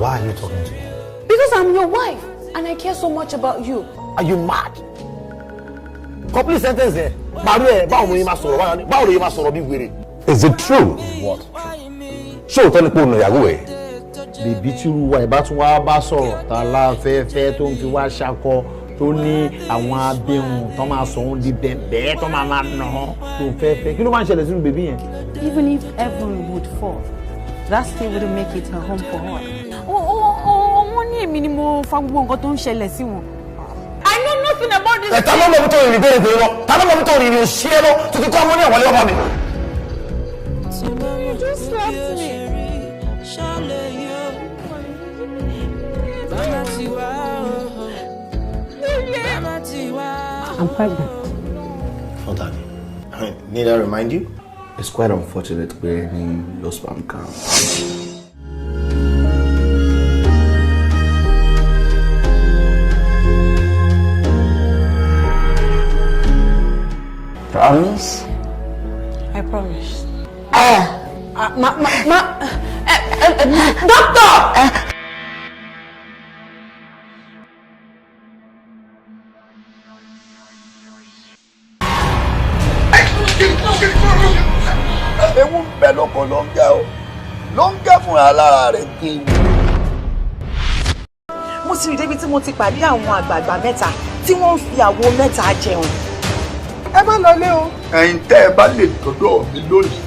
Why are you talking to me? Because I'm your wife and I care so much about you. Are you mad? Complete sentence there. Is it true? What? Show tell me no Bèbí tí irú wa ìbá tún wá bá sọ̀rọ̀ tá láfẹ́fẹ́ tó ń fi wá ṣakọ tó ní àwọn abẹ́hùn tó máa sọ òun di bẹ̀bẹ̀ tó máa nà tó fẹ́fẹ́ kí ló máa ń ṣẹlẹ̀ sínú bèbí yẹn. Even if heaven would fall, that still wouldn't make it a home for her. Wọ́n ní èmi ni mo fa gbogbo nǹkan tó ń ṣẹlẹ̀ sí wọn. I know nothing about this. Ta ló mọ̀ tó rìn bẹ́ẹ̀ bẹ́ẹ̀ lọ? Ta ló mọ̀ tó rìn òṣìṣẹ́ lọ tó ti kọ́ ọmọ ní àwọn ọmọ mi? You just slapped me. I'm pregnant. Oh, Daddy. Need I remind you? It's quite unfortunate we're in your sperm count. Promise? I promise. Doctor! Ewu bẹ lóko ló ń gẹ́ fún alára rẹ̀ gbé. Mo ti rí débi tí mo ti pàdé àwọn àgbààgbà mẹ́ta tí wọ́n ń fi àwo mẹ́ta jẹun. Ẹ má lọ lé o. Ẹ̀yin tẹ́ ẹ bá lè dọ́dọ̀ mi lónìí.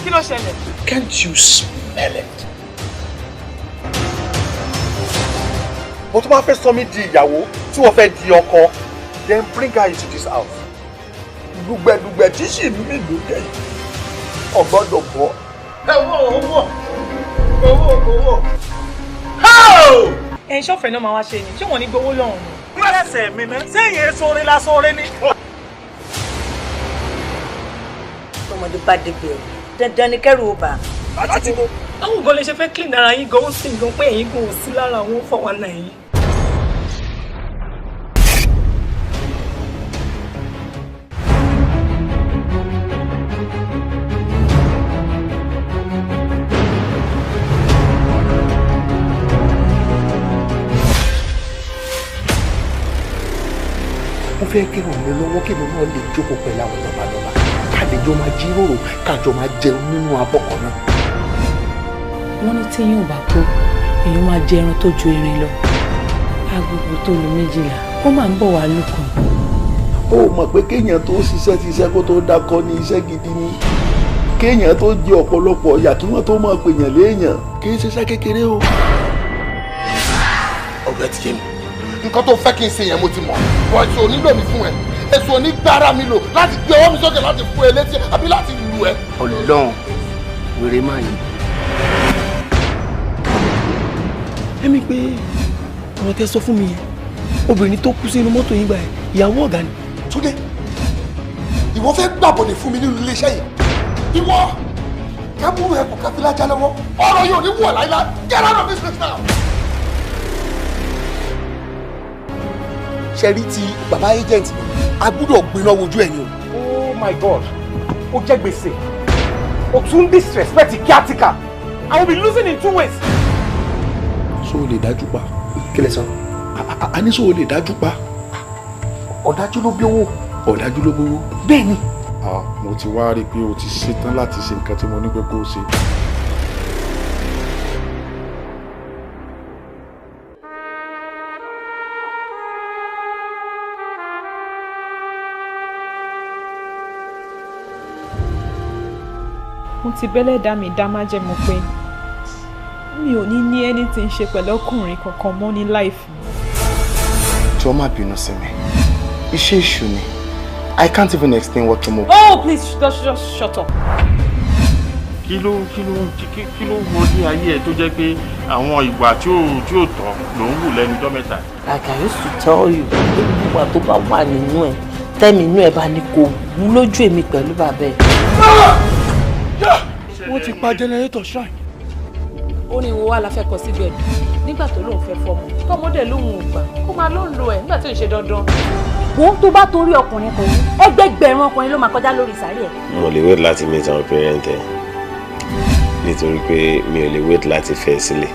Kí ló ṣẹlẹ̀? Can't you smell it? Mo tún máa fẹ́ sọ mí di ìyàwó tí wọ́n fẹ́ di ọkọ. Then bring her into this house. Dùgbẹ̀dùgbẹ̀ tí sì ń mì lókè yìí. Ọ̀gbọ́dọ̀ bọ́. Owó. Ṣọ́fẹ̀ náà máa wá ṣe ni, ṣé wọ́n ní gbowó lọ́hùn ni? Lẹ́sẹ̀ mi ná, sẹ́yìn èso orin lásán orin ni. Ọmọdé bá dégbé ẹ̀, dandan ni kẹ́rù ó bà. Àwọn ògbọ́n lè ṣe fẹ́ clean ara yín gan, ó sì gan pé ẹ̀yin gan ò sí lára àwọn fọwọ́nà yìí. Mo fẹ́ kí ràn mí lọ́wọ́ kí mi náà lè jókòó pẹ̀lú àwọn lọ́balọ́ba káàdéjọ́ máa jíròrò káàjọ máa jẹun nínú abọ́ kan náà. Wọ́n ní tí yóò bá kú, èèyàn máa jẹ ẹran tó ju erin lọ. Agogo tó lu 12, ó máa ń bọ̀ wá lùkàn. Ó mọ̀ pé kéèyàn tó ṣiṣẹ́ ti iṣẹ́ kó tó dákọ́ ní iṣẹ́ gidi ni. Kéèyàn tó jẹ ọ̀pọ̀lọpọ̀ ọ̀yà kí wọ́n tó máa pèèyàn léèyàn kì í ṣiṣẹ́ kékeré o. Ọ̀gbẹ́ ti yé mi. Nǹkan tó fẹ́ kí n ṣe yẹn mo ti mọ̀. Bọ̀ èso onílò mi fún ẹ. Èso onígbára mi lò láti gbé ọwọ́ mi sókè láti fún ẹ létí àbí láti lù ẹ. Ọlọ́run, wèrè máa yìí. Ẹ̀mí pé ọ̀rọ̀ tẹ́ sọ fún mi yẹn, obìnrin tó kú sínú mọ́tò yín gbà ẹ̀, ìyàwó ọ̀gá ni. Túndé, ìwọ fẹ́ gbàbọ̀dẹ̀ fún mi nínú iléeṣẹ́ yìí. Ìwọ kẹ́múrú ẹ̀ kò kẹ́fí lájà lọ́wọ́. Ọ̀rọ̀ yóò ní wọ̀ láíláí. Get out of this place now. Ṣẹ́rí ti bàbá agent a gbúdọ̀ gbiná wojú ẹ̀ ni o. Oh my God, ó jẹ́ gbèsè. O tún disrespect caretaker. I will be losing in 2 ways. So o lè dájú pa. Kí lẹ sọ? A ní so o lè dájú pa. Ọ̀dájú ló bí owó. Ọ̀dájú ló bówó. Bẹ́ẹ̀ni. Mo ti wá rí i pé o ti ṣetán láti ṣe nǹkan tí mo ní pé kó o ṣe. Mo ti bẹ́lẹ̀ dá mi dá májẹ̀mú pé mi ò ní anything ṣe pẹ̀lú ọkùnrin kankan mọ́ ní life mi. Jọ̀ọ́ má bínú sí mi. Iṣẹ́ èṣù ni. I can't even explain what came up. Oh, please just shut up. kí ló wọ ní ayé ẹ tó jẹ́ pé àwọn ìwà tí ò tọ́ ló ń wù lẹ́nu ọjọ́ mẹ́ta. Like I used to tell you, ìwà tó bá wà nínú ẹ̀ tẹ́mi inú ẹ̀ bá ní kò wú lójú èmi pẹ̀lú bàbá ẹ̀. Wọ́n ti pa jẹnẹrétọ̀ shrine. Ó ní wo wá la fẹ́ kọ síbẹ̀ nígbà tó lóun fẹ́ fọmọ tọmọdé lóun ò gbà kó máa ló ń lo ẹ̀ nígbà tó ń ṣe dandan. Wọ́n tó bá torí ọkùnrin kan yìí ẹgbẹgbẹ̀rún ọkùnrin ló máa kọjá lórí sàárì ẹ̀. Mo lè wait láti meet àwọn parent ẹ nítorí pé mi ò lè wait láti fẹ́ sílẹ̀.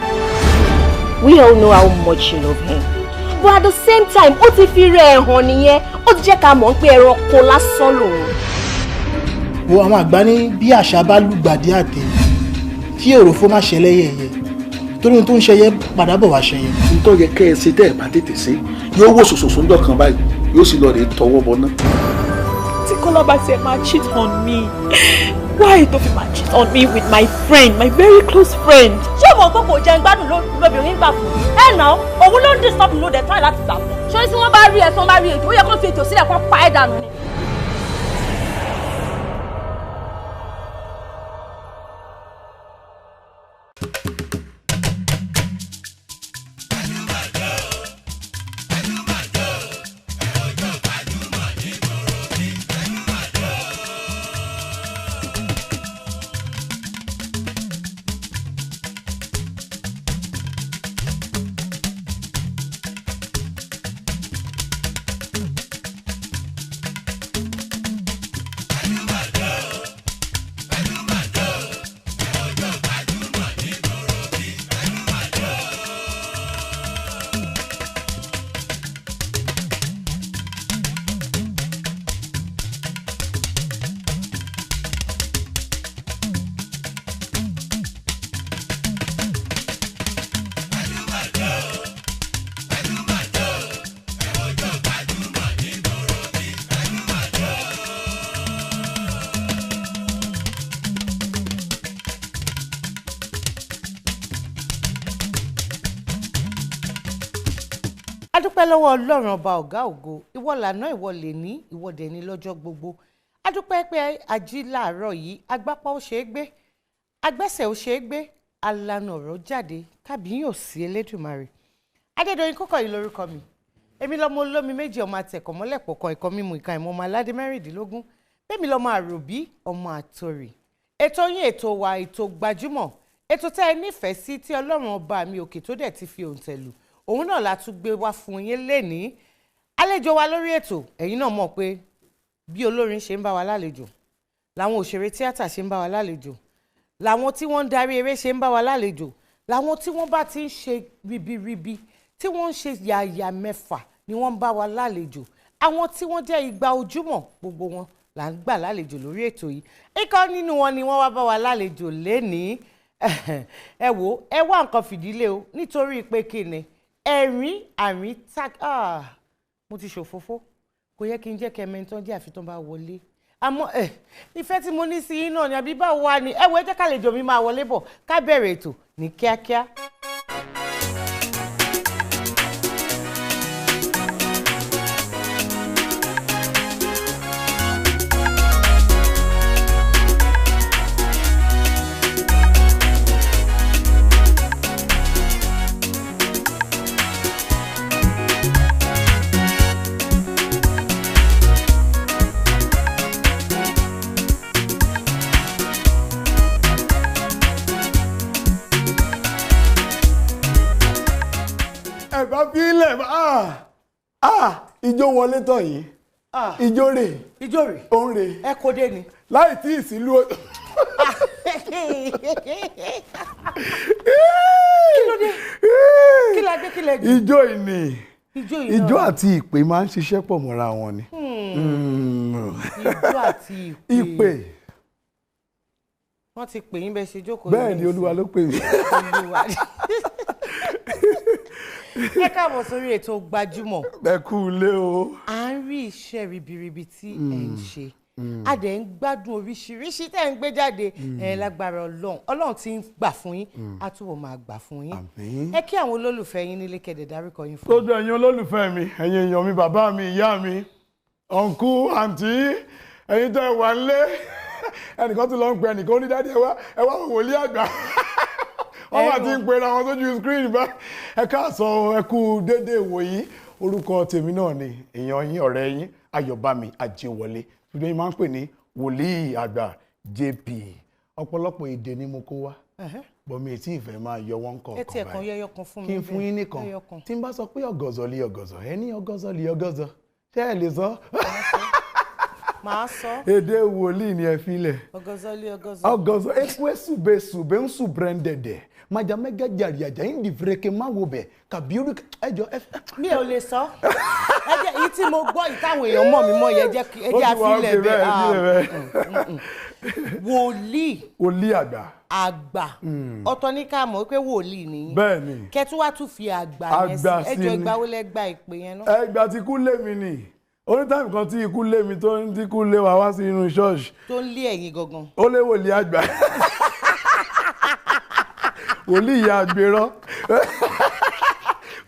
We all know how much you love him. But at the same time, ó ti fi rẹ̀ hàn nìyẹn. Ó ti jẹ́ ká mọ̀ pé ẹranko lásán lòun. Wo àwọn àgbà ní bí àṣà bá lùgbàdì àtẹ kí òròfó má ṣẹlẹ̀ yẹ̀yẹ́ torí ohun tó ń ṣẹyẹ padà bọ̀ wá ṣẹyẹ. nítorí yẹ kẹ́ ẹ ṣe tẹ́ ẹ bá tètè ṣe yóò wò sòsòsò ńjọ́ kan báyìí yóò sì lọ rè tọwọ́ bọ náà. Tí Kọ́lá bá tiẹ̀ máa cheat on me, why tó fi máa cheat on me with my friend, my very close friend? Ṣé ìwọ̀n tó kò jẹun gbádùn lóbìnrin gbà fún? Ẹ nà òun ló ń disturb ló dẹ̀ try láti gbà fún. Ṣé tí wọ́n bá rí ẹ tí wọ́n bá rí ètò ó yẹ kó fi ètò sílẹ̀ kó pa ẹ̀ dànù ni. adúpẹ́ lọ́wọ́ ọlọ́run ọba ọ̀gá ògo ìwọ lànà ìwọ lè ní ìwọ dẹ̀ ní lọ́jọ́ gbogbo adúpẹ́ pé ají láàárọ̀ yìí agbápá ó ṣe é gbé agbẹ́sẹ̀ ó ṣe é gbé alànà ọ̀rọ̀ jáde kábíyìn ò sí elédùmarè Adédoyin Kúkọ̀yí lórúkọ mi èmi lọ́mọ olómi méjì ọmọ àtẹ̀kọ̀ mọ́lẹ̀ pọ̀kan ẹ̀kọ́ mímu ìka ìmọ̀ ọmọ aládé mẹ́rìndínlógún bẹ́ẹ̀ mi lọ́mọ àròbí ọmọ àtòrì ètò yín ètò wa ètò gbajúmọ̀ ètò tẹ́ ẹ nífẹ̀ẹ́ sí tí ọlọ́run ọba mi òkè tó dẹ̀ ti fi òǹtẹ̀ lù òun náà la tún gbé wá fún yín lénìí àlejò wa lórí ètò ẹ̀yin náà mọ̀ pé bí olórin ṣe ń bá wa lálejò làwọn òṣèré tíátà ṣe ń bá wa lálejò làwọn tí wọ́n ń darí eré ṣe ń bá wa lálejò làwọn tí wọ́n bá ti ń ṣe ribiribi tí wọ́n ń ṣe yàyà mẹ́fà ni wọ́n ń bá wa lálejò àwọn tí wọ́n jẹ́ igba ojúmọ́ gbogbo wọn là ń gbà lálejò lórí ètò yìí ikọ̀ nínú wọn ni wọ́n wá bá wa lálejò lénìí ẹ wò ẹ wá nǹkan fìdílé o nítorí pé kí ni ẹ̀rín àrín tag mo ti ṣòfófó kò yẹ kí n jẹ́ kẹ́mẹ́ntàn jẹ́ àfi tó bá wọlé àmọ́ ìfẹ́ tí mo ní sí yín náà ni àbí báwo wá ni ẹ wò ẹ jẹ́ kálejò mi máa wọlé bọ̀ ká bẹ̀rẹ̀ ètò ní kíákíá. Ijó wọlé tán yìí ijó rè òun rè ẹ kó dé ni láì tí ìsìlú kí ló dé kí la dé kí la dé. ijó ìní ijó àti ìpè máa ń ṣiṣẹ́ pọ̀ mọ́ra wọn ni. ijó àti ìpè. wọ́n ti pè yín bẹ́ẹ̀ ṣe jókòó. bẹ́ẹ̀ ni olúwa ló pè mí. ẹ káàbọ̀ sórí ètò gbajúmọ̀. ẹ kú ilé o. à ń rí iṣẹ́ ribiribi tí ẹ̀ ń ṣe a dẹ̀ ń gbádùn oríṣiríṣi tẹ́ ń gbé jáde lágbára ọlọ́run tí ń gbà fún yín á túbọ̀ máa gbà fún yín. ẹ kí àwọn olólùfẹ́ yín nílé kẹ̀dẹ̀ dárúkọ yín fún mi. lójú ẹ̀yin olólùfẹ́ mi ẹ̀yin èèyàn mi bàbá mi ìyá mi ọ̀nkú àǹtí ẹ̀yin tẹ́ wà nílé ẹnìkan tún lọ ń pe ẹnìkan ó ní dáadé ẹ wá wòlíì àgbà wọ́n wà tí ń pera wọn sójú screen bá ẹ káàsán ẹ kú déédéé wòyí orúkọ tèmi náà ni èèyàn yín ọ̀rẹ́ yín Ayọ̀bámi Àjẹwọlé ṣùgbọ́n yín máa ń pè ní wòlíì àgbà JP ọ̀pọ̀lọpọ̀ èdè ni mo kó wá bọ́mi ètí ìfẹ́ máa yọ wọ́n kọ̀ọ̀kan báyìí kí n fún yín nìkan tí n bá sọ pé ọ̀gọ̀zọ̀ lé ọ̀gọ̀zọ̀ ẹ ní ọ̀gọ̀zọ̀ lé ọ̀gọ̀zọ̀ ṣé ẹ lè sọ. Màá sọ. Èdè wòlíì ni ẹ filẹ̀. Ọ̀gọ̀zọ̀ lé ọ̀gọ̀zọ̀. Ọ̀gọ̀zọ̀ eku esube sube ń sùn brẹ́ndẹ̀dẹ̀ majamẹ́gẹ́ jàrìàjà ń di fèrèké má wo bẹ̀ kàbíyúrú ẹjọ́ ẹ. Mi ò lè sọ. Ẹ jẹ́ èyí tí mo gbọ́ ìtàwọn èèyàn mọ̀ mí mọ́ yẹn jẹ́ àfilẹ̀ bẹ́ẹ̀. Wòlíì àgbà. Àgbà. Ọ̀tọ̀ ní ká mọ̀ pé wòlíì ni. Bẹ́ẹ̀ni. Kẹ́tù wá tún fi àgbà yẹn sí. Ẹjọ́ ìgbà wo lẹ gba ìpè yẹn náà. Ẹgbà tí kú lé mi nì. Onítàmì kan tí ikú lé mi tó ń tí kú lé wa wá sí inú ṣọ́ọ̀ṣì. Tó ń lé ẹ̀yin gangan. Ó lé wòlíì àgbà. Wòlíì ìyá àgbèrọ.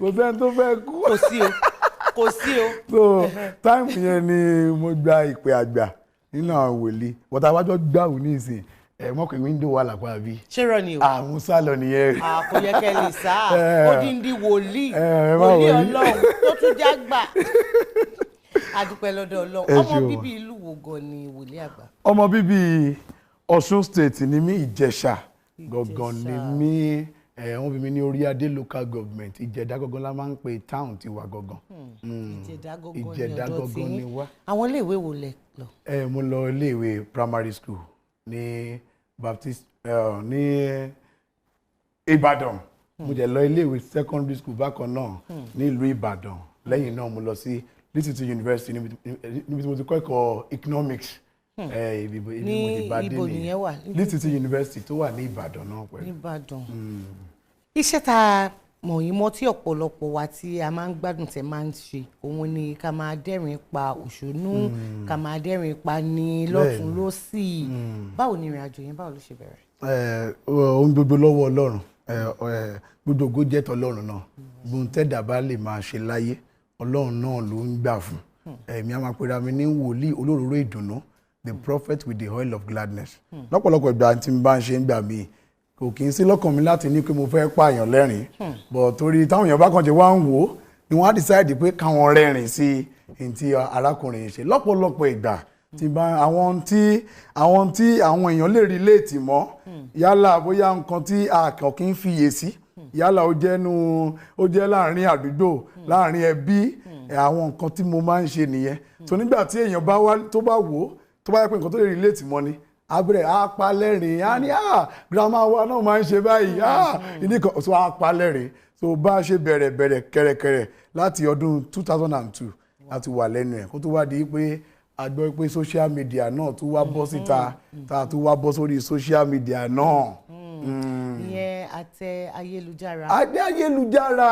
Kò sẹ́ni tó fẹ́ kú. Kò sí o. So táìmù yẹn ni mo gba ìpè àgbà nínú àwọn wòlíì. Wọ́n ta wájọ́ gbàù ní ìsìn. Mọ́kàn wíńdò wà lápá bí. Ṣé rọ ni o? Àwọn sálọ nìyẹn. Kò yẹ kẹ́ lè sá. Odindi wòlíì. Wòlíì Ọlọ́run tó tún jágbà. Adúpẹ́ lọ́dọ̀ Ọlọ́run. Ọmọ bíbí ìlú wo gan ni wòlíì àgbà? Ọmọ bíbí Ọ̀ṣun state ni mí Ìjẹ̀ṣà gangan ni mí wọ́n bí mi ní Oríadé local government Ìjẹ̀dá gangan la máa ń pe town tiwa gangan. Ìjẹ̀dá gangan ni wá. Àwọn iléèwé wo lẹ lọ? Mo lọ iléèwé primary school ní Baptist ní Ìbàdàn. Mo jẹ́ lọ iléèwé secondary school bákan náà ní ìlú Ìbàdàn. Lẹ́yìn náà mo lọ sí Little University níbi tí mo ti kọ́ ẹ̀kọ́ economics. Ní ibo nìyẹn wà? Little University tó wà ní Ìbàdàn náà pẹ̀lú. Ìbàdàn. Iṣẹ́ tá a mọ̀ yín mọ́ tí ọ̀pọ̀lọpọ̀ wa tí a máa ń gbádùn tẹ̀ máa ń ṣe òun ni ká máa dẹ́rìn pa òṣónú ká máa dẹ́rìn pa ní lọ́tún lọ́sì. Báwo ni ìrìn àjò yẹn báwo ló ṣe bẹ̀rẹ̀? Ohun gbogbo lọ́wọ́ Ọlọ́run gbogbo ògo jẹ́ tọ́lọ́run náà gbogbo tẹ́dà bá lè máa ṣe láyé Ọlọ́run náà ló ń gbà fún. Èmi a máa pera mi ní wòlíì olóróró ìdùnnú the prophet with the oil of gladness. Lọ́pọ̀lọpọ̀ ìgbà tí n bá ń ṣe ń gbà mí kò kì í sí lọ́kàn mi láti ní pé mo fẹ́ pààyàn lẹ́rìn but torí táwọn èèyàn bá kàn ṣe wá ń wò ó ni wọ́n á decide pé káwọn rẹ́rìn sí ní tí arákùnrin ṣe lọ́pọ̀lọpọ̀ ìgbà tí bá àwọn tí àwọn èèyàn lè relate mọ́ yálà bóyá nǹkan tí a kàn kì í fiyè sí yálà ó jẹ́ láàrin àdúgbò láàrin ẹbí àwọn nǹkan tí mo máa ń ṣe nìyẹn so nígbà tí èèyàn bá wá tó bá wò ó tó bá yẹ pé nǹkan tó lè relate mọ́ ni abẹ́rẹ́ apalẹ́rìn á ní grandma wa náà máa ń ṣe báyìí ìní kan so apalẹ́rìn so bá a ṣe bẹ̀rẹ̀ kẹ̀rẹ̀kẹ̀rẹ̀ láti ọdún 2002 láti wà lẹ́nu ẹ̀ kó tó wá di pé a gbọ́ pé social media náà tún wá bọ́ síta tá a tún wá bọ́ sórí social media náà. Ìyẹn àtẹ ayélujára. Adé ayélujára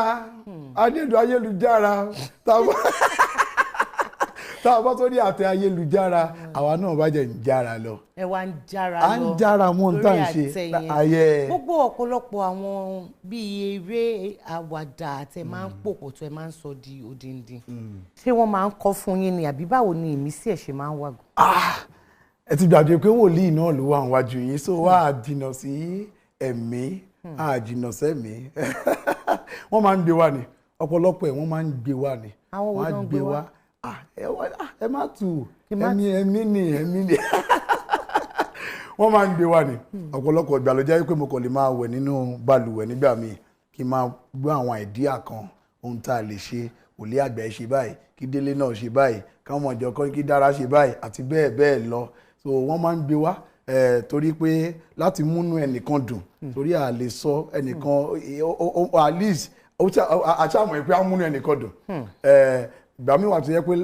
tá a bá tó ní àtẹ ayélujára àwa náà bá jẹ́ ń jára lọ. Ẹ wá ń jára lọ. À ń jára mọ́ ń tà ń ṣe ayé. Gbogbo ọ̀pọ̀lọpọ̀ àwọn bíi eré àwàdà tẹ máa ń pòpọ̀ tó ẹ máa ń sọ di odindi. Ṣé wọ́n máa ń kọ́ fún yín ni àbí báwo ni ìmísí ẹ̀ ṣe máa ń wàgò? Ẹ ti gbàgbé pé wòlíì náà ló wà níwájú yín so wá jìnnà sí ẹ̀mí jìnnà sẹ́mi. Wọ́n máa ń gbé wá ni ọ̀pọ̀lọpọ̀ ẹ̀ wọ́n máà ń gbé wá ni. Àwọn wo ló ń gbé wá? Ẹ má tù ẹ̀mí ni wọ́n máa ń gbé wá ni ọ̀pọ̀lọpọ̀ ìgbà ló jẹ́ pé mo kàn lè máa wẹ̀ nínú balùwẹ̀ nígbà míì kí n máa gbọ́ àwọn àìdíà kan ohun tá a lè ṣe wòlíì àgbà ṣe báyìí kí délé náà ṣe báyìí káwọn ọjọ́ kan kí dára ṣe báyìí àti bẹ́ẹ̀ bẹ́ẹ̀ lọ so wọ́n máa ń gbé wá torí pé láti múnú ẹnìkan dùn torí a lè sọ ẹnìkan at least àṣàmọ̀ pé á múnú ẹnìkan dùn ìgbà míì wà tó yẹ pé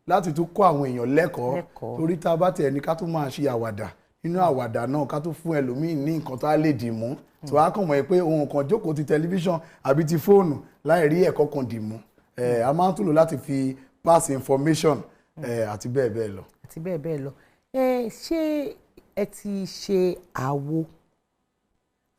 láti tún kọ́ àwọn èèyàn lẹ́kọ̀ọ́ torí tá a bá tẹ̀ ní ká tún máa ṣe àwàdà nínú àwàdà náà ká tún fún ẹlòmíì ní nǹkan tó á lè dì mú tó á kàn mọ̀ pé ohun kan jókòó ti tẹlifíṣàn àbí ti fóònù láì rí ẹ̀kọ́ kan dì mú a máa ń tún lò láti fi pass information àti bẹ́ẹ̀ bẹ́ẹ̀ lọ. àti bẹ́ẹ̀ bẹ́ẹ̀ lọ ṣé ẹ ti ṣe àwo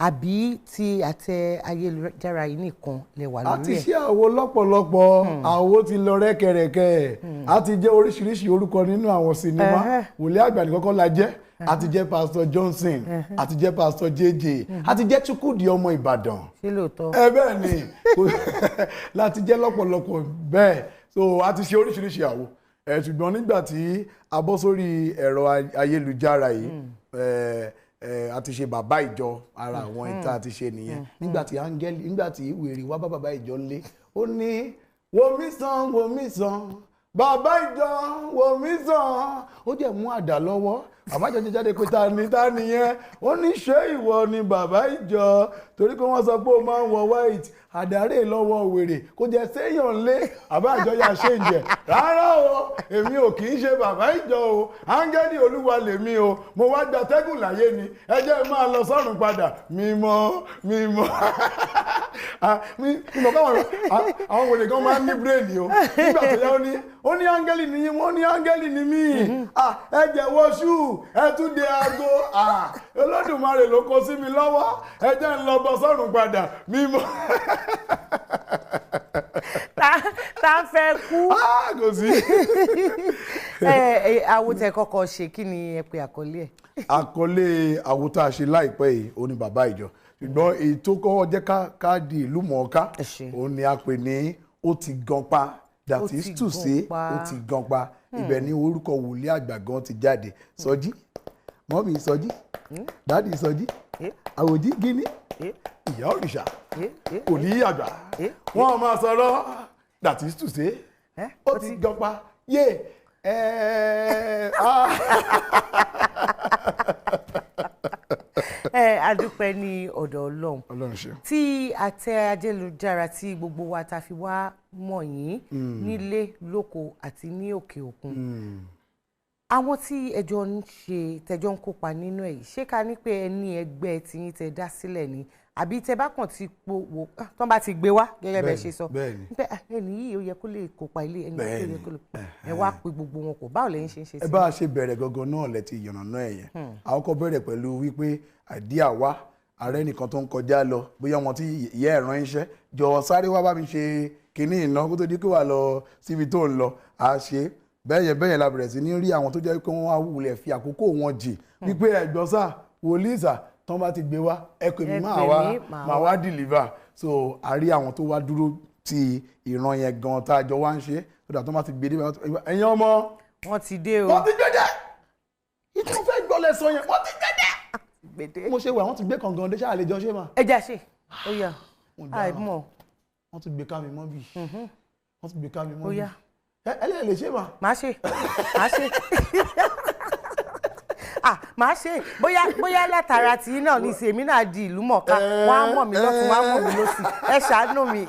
àbí ti àtẹ ayélujára yìí nìkan lè wà lórí ẹ̀? a ti ṣe àwo lọ́pọ̀lọpọ̀ àwo ti lọ rẹ́kẹrẹ́kẹ́ a ti jẹ́ oríṣiríṣi orúkọ nínú àwọn sinimá wòlíì àgbà nìkan kọ́ la jẹ́ a ti jẹ́ pastor Johnson a ti jẹ́ pastor JJ a ti jẹ́ Chukwudi ọmọ Ìbàdàn ṣé lóòótọ́ bẹ́ẹ̀ ni láti jẹ́ lọ́pọ̀lọpọ̀ bẹ́ẹ̀ so a ti ṣe oríṣiríṣi àwo ṣùgbọ́n nígbà tí a bọ́ sórí ẹ̀rọ ayélujára yìí a ti ṣe bàbá ìjọ ara àwọn ìta ti ṣe nìyẹn nígbà tí áńgẹ́lì nígbà tí wèrè wá bá bàbá ìjọ lé ó ní wò mí sàn bàbá ìjọ wò mí sàn ó jẹ́ mú àdá lọ́wọ́ àbájọ jáde pé ta ni yẹn ó ní ṣé ìwọ ni bàbá ìjọ torí pé wọ́n sọ pé ó máa ń wọ white àdárè lọ́wọ́ wèrè kó jẹ́ séèyàn lé àbájọ yà ṣe ń jẹ rárá o èmi ò kì í ṣe bàbá ìjọ o áńgẹ́lì olúwa lèmi o mo wá gba tẹ́gùn láyé ni ẹ jẹ́ máa lọ sọ́run padà mímọ́ káwọn àwọn wèrè kan máa ń ní bírèèdì o nígbà tó yá ó ní áńgẹ́lì ni yín wọ́n ní áńgẹ́lì ni mí ẹ jẹ̀wọ́ ṣú ẹ tún de aago Olódùmarè ló kó sí mi lọ́wọ́ ẹ jẹ́ ń lọ bọ́ sọ́run padà mímọ́. tá ń fẹ́ kú. Kò sí. Àwòtẹ́ kọ́kọ́ ṣe kí ni ẹ pe àkọlé ẹ̀? Àkọlé àwòtá ṣe láìpẹ́ yìí ó ní bàbá ìjọ ṣùgbọ́n èyí tó kọ́ jẹ́ ká di ìlú mọ̀ọ́ká ó ní a pè ní ó ti gan pa that is to say ó ti gan pa ibẹ̀ ni orúkọ wòlíì àgbà gan ti jáde Sọjí mọ́mí Sọjí dádì Sọjí àwòjí gíní ìyá òrìṣà wòlíì àgbà wọ́n máa sọ̀rọ̀ that is to say ó ti gan pa yé adúpẹ́ ní ọ̀dọ̀ Ọlọ́run tí àtẹ ayélujára tí gbogbo wa ta fi wá mọ̀ yín nílé lóko àti ní òkè òkun àwọn tí ẹjọ́ ń ṣe tẹjọ́ ń kópa nínú èyí ṣé ká ní pé ẹ ní ẹgbẹ́ tiyín tẹ dá sílẹ̀ ni àbí tẹ bá kàn ti wò tán bá ti gbé wá gẹ́gẹ́ bẹ́ẹ̀ ṣe sọ pé ẹni yìí ó yẹ kó lè kópa ilé ẹni yìí ó yẹ kó lè ẹ wá pé gbogbo wọn kò báwo lẹ́yìn ṣe ń ṣe sí. ẹ bá a ṣe bẹ̀rẹ̀ gangan náà lẹ́tí ìyànnà ẹ̀yẹn àwọn kan bẹ̀rẹ̀ pẹ̀lú wípé àdíà wá ààrẹ nìkan tó ń kọjá lọ bóyá wọn tí ìyá ẹ̀ rán iṣẹ́ jọ sáré wá bá mi ṣe kinní iná kó tó di pé wà lọ síbi tó ń lọ à ṣe bẹ́yẹn la bẹ̀rẹ̀ sí ní rí àwọn tó jẹ́ pé wọ́n á wulẹ̀ fi àkókò wọn jì wípé ẹ̀gbọ́n sà wòlíì sà tán bá ti gbé wá ẹ̀kọ́ mi máa wá deliver so a rí àwọn tó wá dúró ti ìran yẹn gan tá a jọ wá ń ṣe so that tán bá ti gbé dé ẹ̀yin ọmọ wọ́n ti dé o wọ́n ti gbé dé ìtún fẹ́ gbọ́lẹ̀ sọ yẹn wọ́n ti gbé dé mo ṣe wà wọ́n ti gbé kàngan dé ṣáà lè jọ ṣe mà. ẹ já ṣe ó yá àìmọ̀ wọ́n ti gbé ká mi mọ́ bì wọ́n ti gbé ká mi mọ́ bì ẹlẹ́yìn lè ṣe mà. máa ṣe máa ṣe bóyá látara tí náà ní ìsèmí náà di ìlú mọ̀ọ́ká wọ́n á mọ̀ mí lọ́tún wọ́n á mọ̀ mí lọ́sì ẹ ṣàánú mi.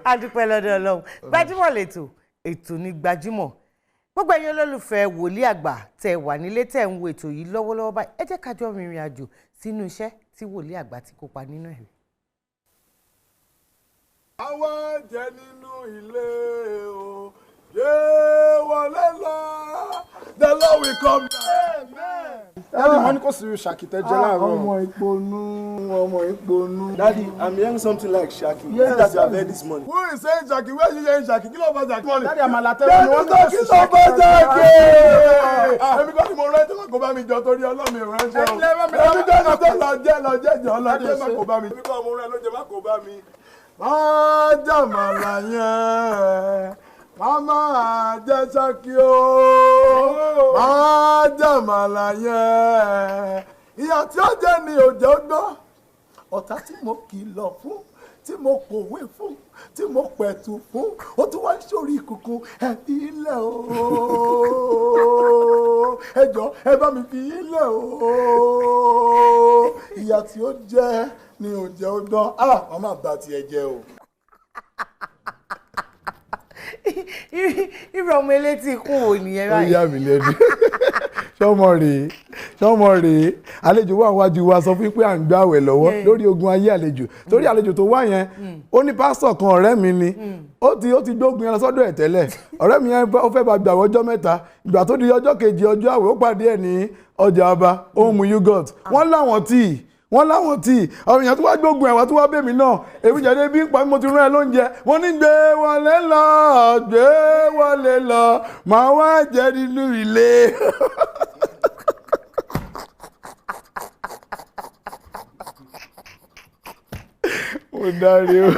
a dúpẹ́ lọ́dọ̀ Ọlọ́run Gbajúmọ̀ lẹ́tọ̀ ètò ní Gbajúmọ̀ gbogbo ẹ̀yin olólùfẹ́ wòlíì àgbà tẹ́ wà nílé tẹ́ ń wo ètò yìí lọ́wọ́lọ́wọ́ báyìí ẹ jẹ́ ká jọ rìnrìn àjò sínú iṣẹ́ tí wòlíì àgbà ti kópa nínú ẹ̀. àwa jẹ nínú ilé o yé wọlé lọ the Lord will come down. Daddy, wọ́n ní kò sí Shaki tẹ́ jẹ láàárọ̀. ọmọ ìponu. Daddy, I'm hearing something like Shaki. Yes, that you have heard this morning. Who is saying Shaki? Where you saying Shaki? Kí ló bá Shaki morning? Daddy, àmàlà tẹ́lẹ̀ ni wọ́n ní kò sí Shaki. Kí ló bá Shaki? Èmi kọ́ ni mo rẹ́ tẹ́lẹ̀ kó bá mi jọ torí Ọlọ́run ìránṣẹ́ o. Èmi kọ́ ni tó lọ jẹ́ jọ ọlọ́jẹ́ má kó bá mi. Èmi kọ́ mo rẹ́ lójẹ́ má kó bá mi. Má jàmàlà yẹn. Mama jẹ Shaki o, má jàmàlà yẹn. Ìyà tí ó jẹ ni òjò gbọ́. Ọ̀tá tí mo kìlọ̀ fún, tí mo kòwé fún, tí mo pẹ̀tù fún, ó tún wá sórí ìkùnkùn ẹ̀bí ilẹ̀ o. Ẹ jọ̀ọ́ ẹ bá mi fi ilẹ̀ o. Ìyà tí ó jẹ ni òjò gbọ́. Màmá bá tiẹ̀ jẹ o. irú ọmọ elétí ikú wo nìyẹn báyìí. ó yà mí lẹ́nu sọmọ rèé àlejò wà wájú wa sọ fún pé à ń gbààwẹ̀ lọ́wọ́ lórí ogun ayé àlejò torí àlejò tó wá yẹn ó ní pásítọ̀ kan ọ̀rẹ́ mi ni ó ti gbógun yẹn lọ sọ́dọ̀ ẹ̀ tẹ́lẹ̀ ọ̀rẹ́ mi yẹn ó fẹ́ bá gbààwẹ̀ ọjọ́ mẹ́ta ìgbà tó di ọjọ́ kejì ọjọ́ àwẹ̀ ó pàdé ẹ̀ ní ọjà ọba ó ń mu yogurt wọ́n láwọn tíì wọ́n láwọn tí àwọn èèyàn tó wá gbógun ẹ̀wà tó wá bèmí náà èmi jáde bí pa mo ti rán ẹ lóúnjẹ wọ́n ní gbé wọlé lọ máa wá jẹ nínú ilé. mo dárí o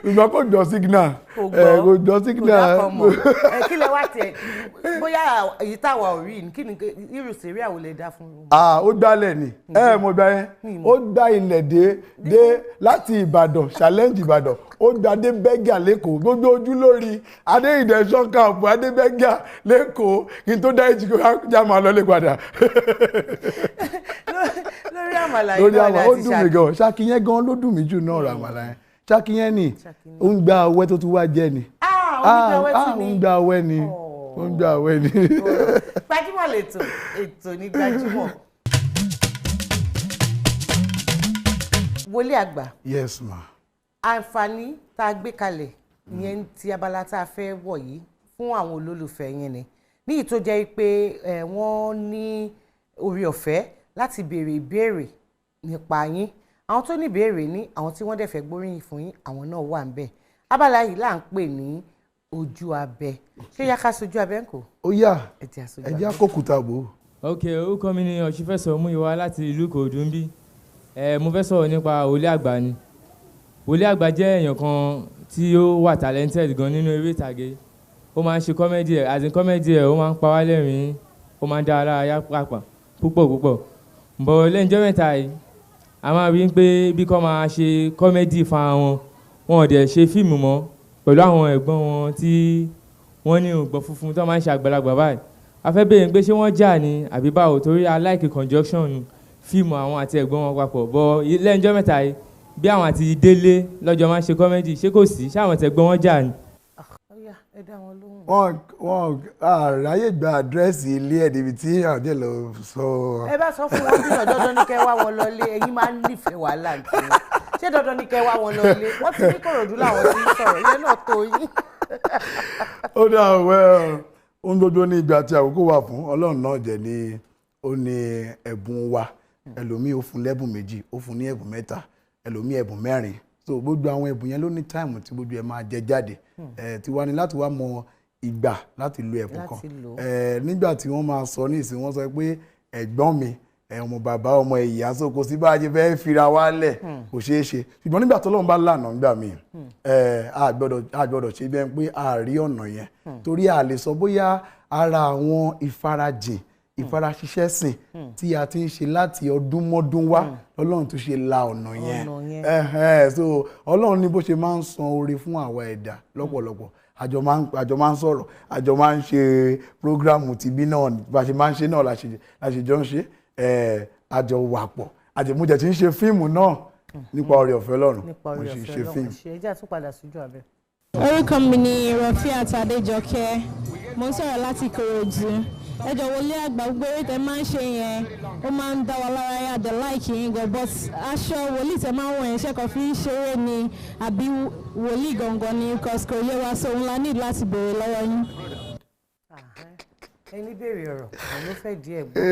ìgbà kò jọ signal kò jọ signal. kí lẹ wá tiẹ̀ bóyá èyí táwa ò rí kí ni irú sèré àwọn lè dá fún un. ó gbálẹ̀ ni mo gbà yẹn ó gbá ilẹ̀ dé láti Ìbàdàn challenge Ìbàdàn ó gba Adébẹ́gà lẹ́kọ̀ọ́ gbogbo ojú lórí adéyìndẹ̀sán káàpù Adébẹ́gà lẹ́kọ̀ọ́ kí n tó dá ìjì kó já máa lọ lé padà. lórí àmàlà yìí náà láti Ṣakí. ó dùn mí gan Ṣakí yẹn gan ló dùn mí jù náà ràmàlà yẹn Ṣakí yẹn ni ó ń gba ọwẹ́ tó tún wá jẹ́ ni. ó ń gba ọwẹ́ ni ó ń gba ọwẹ́ ni. Gbajúmọ̀ ètò ní Gbajúmọ̀. Wòlíì àgbà. Yes ma. Àǹfààní tá a gbé kalẹ̀ ìyẹn ti abala tá a fẹ́ wọ̀ yìí fún àwọn olólùfẹ́ yẹn ni níyì tó jẹ́ pé wọ́n ní orí ọ̀fẹ́ láti béèrè ìbéèrè nípa yín àwọn tó ní ìbéèrè ní àwọn tí wọ́n dẹ̀ fẹ́ gbóríyìn fún yín àwọn náà wà ń bẹ̀ abala yìí là ń pè ní ojú abẹ ṣé yá ká sojú abẹ ń kò. ó yá ẹjẹ àkókòtà bò. ok orúkọ mi ni Ọ̀ṣìfẹ̀sọ Múyìwá láti ìlú Ìkòròdú ń bí mo fẹ́ sọ̀rọ̀ nípa wòlíì àgbà ni wòlíì àgbà jẹ́ èèyàn kan tí ó wà talented gan nínú eré ìtàgé ó máa ń ṣe kọ́mẹ́dì ẹ̀ àti kọ́mẹ́dì ẹ̀ ó máa ń pa wá lẹ́rìn-ín ó máa ń dá ara yá pàpà púpọ̀ bọ̀ lẹ́yìnjọ́ mẹ́ta yìí a máa rí pé bí kò máa ṣe kọ́mẹ́dì fa wọn ò dẹ̀ ṣe fíìmù mọ́ pẹ̀lú àwọn ẹ̀gbọ́n wọn tí wọ́n ní ògbọ́n funfun tó máa ń ṣe àgbàlagbà báyìí a fẹ́ béèrè pé ṣé wọ́n jà ní àbí báwo torí a like conjunction fíìmù àwọn àti ẹ̀gbọ́n wọn papọ̀ bọ̀ lẹ́yìnjọ́ mẹ́ta yìí bí àwọn àti Délé lọ́jọ́ máa ń ṣe kọ́mẹ́dì ṣé kò sí ṣé àwọn tẹ̀gbọ́n wọn jà ní. ẹ dá wọn lóhùn. wọn àráyè gba àdírẹ́sì ilé ẹ̀ níbi tí àdé lọ sọ. ẹ bá sọ fún wọn bí náà dandan ní kẹ́ wá wọn lọlé ẹ̀yin máa ń nífẹ̀ẹ́ wàhálà nìkan ṣé dandan ní kẹ́ wá wọn lọlé wọ́n ti ní Kòròdú làwọn ti ń sọ̀rọ̀ ìyẹn náà tó yín. ó dà wẹ́ ohun gbogbo ní ìgbà tí àkókò wà fún Ọlọ́run náà jẹ́ ní ó ní ẹ̀bùn wa ẹlòmíì ó fún lẹ́bùn méjì ó fún ní ẹ̀bùn mẹ́ta ẹlòmíì ẹ̀bùn mẹ́rin so gbogbo àwọn ẹ̀bùn yẹn ló ní táìmù tí gbogbo ẹ̀ máa jẹ jáde tí wá ní láti wá mọ ìgbà láti lo ẹ̀bùn kan nígbà tí wọ́n máa sọ ní ìsìn wọ́n sọ pé ẹ̀gbọ́n mi ọmọ bàbá ọmọ ìyá so kò sí bá a ṣe fẹ́ fira wá lẹ̀ kò ṣeé ṣe ṣùgbọ́n nígbà tó lọ́run bá lànà nígbà míì a gbọ́dọ̀ ṣe bẹ́ẹ̀ pé a rí ọ̀nà yẹn torí a lè sọ bóyá ara àwọn ìfarajìn ìfaraṣiṣẹ́ sìn tí a ti ń ṣe láti ọdún mọ́dún wá Ọlọ́run tó ṣe la ọ̀nà yẹn so Ọlọ́run ní bó ṣe máa ń san oore fún àwa ẹ̀dá lọ́pọ̀lọpọ̀ àjọ máa ń sọ̀rọ̀ àjọ máa ń ṣe prógrámù tìbí náà bá ṣe máa ń ṣe náà la ṣe jọ ń ṣe àjọ wà pọ̀ àjẹmújẹ tí ń ṣe fíìmù náà nípa oore ọ̀fẹ́ Ọlọ́run mo sì ṣe fíìmù. ẹ jẹ́ àtúnpadà síjú abẹ́. orúkọ mi ni Rafiat Adéjọkẹ́ mo ń sọ̀rọ̀ láti Ìkòròdú ẹ jọ̀ọ́ wòlíì àgbà gbogbo eré tẹ máa ń ṣe yẹn ó máa ń dá wa lára yá the like yín gan but aṣọ wòlíì tẹ máa ń wọ̀ yẹn ṣe kàn fi ń ṣeré ni àbí wòlíì gangan ni because kò yé wa so òun la need láti béèrè lọ́wọ́ yín. ẹni béèrè ọ̀rọ̀ ló fẹ́ díẹ̀ gbọ́.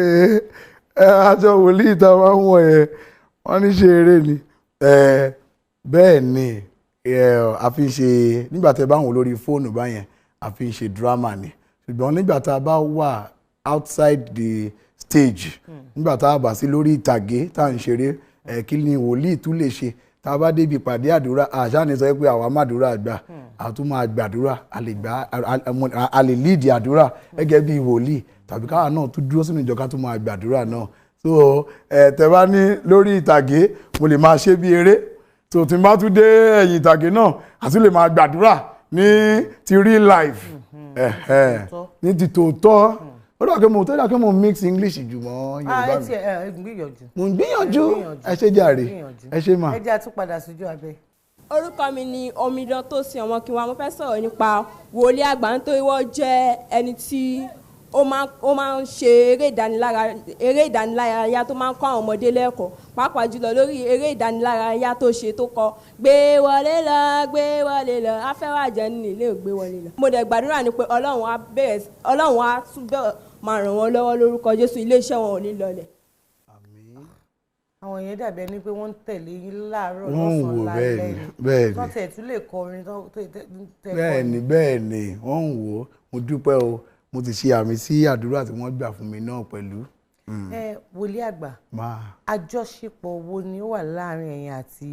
aṣọ wòlíì tá a máa ń wọ̀ yẹn wọ́n ní ṣe eré ni bẹ́ẹ̀ ni a fi ṣe nígbà tẹ bá wọn lórí fóònù báyẹn a fi ṣe drama ni ṣùgbọ́n nígbà tá a bá wà outside the stage nígbà tá a bá sí lórí ìtàgé tá à ń ṣeré kí ni wòlíì tún lè ṣe tá a bá débi ìpàdé àdúrà àṣàní sọ pé àwa màdúrà gbà a tún máa gbàdúrà a lè lead àdúrà gẹ́gẹ́ bí wòlíì tàbí káwa náà tún dúró sínú ìjọ ká tún máa gbàdúrà náà so tẹ bá ní lórí ìtàgé mo lè máa ṣe bí eré so tí n bá tún dé ẹ̀yìn ìtàgé náà a tún lè máa gbàdúrà ní ti real life ní ti tòótọ́ ó dà kí mo mix English jù mọ́ Yorùbá mi mo ń gbìyànjú ẹ ṣe jàre ẹ ṣe mà. ẹ jẹ́ àtúpadà síjú abẹ́. orúkọ mi ni Omidan Tósìn Ọmọkínwá mo fẹ́ sọ̀rọ̀ nípa wòlíì àgbà nítorí wọ́n jẹ́ ẹni tí ó máa ń ṣe eré ìdánilárayá tó máa ń kọ́ àwọn ọmọdé lẹ́kọ̀ọ́ pàápàá jùlọ lórí eré ìdánilárayá tó ṣe tó kọ gbé wọlé lọ afẹ́wàjẹ́ nílé ò gbé wọlé lọ. mo dẹ̀ gbàdúrà ni pé Ọlọ́run á túbọ̀ máa ràn wọ́n lọ́wọ́ lórúkọ Jésù iléeṣẹ́ wọn ò ní lọlẹ̀. àwọn yẹn dàbí ẹni pé wọ́n ń tẹ̀lé yín láàárọ̀ wọ́n ń wò bẹ́ẹ̀ ni tó tẹ̀ tún lè kọrin bẹ́ẹ̀ ni wọ́n ń wò mo dúpẹ́ o mo ti ṣe àmì sí àdúrà tí wọ́n gbà fún mi náà pẹ̀lú. wòlíì àgbà àjọṣepọ̀ wo ni ó wà láàrin ẹ̀yin àti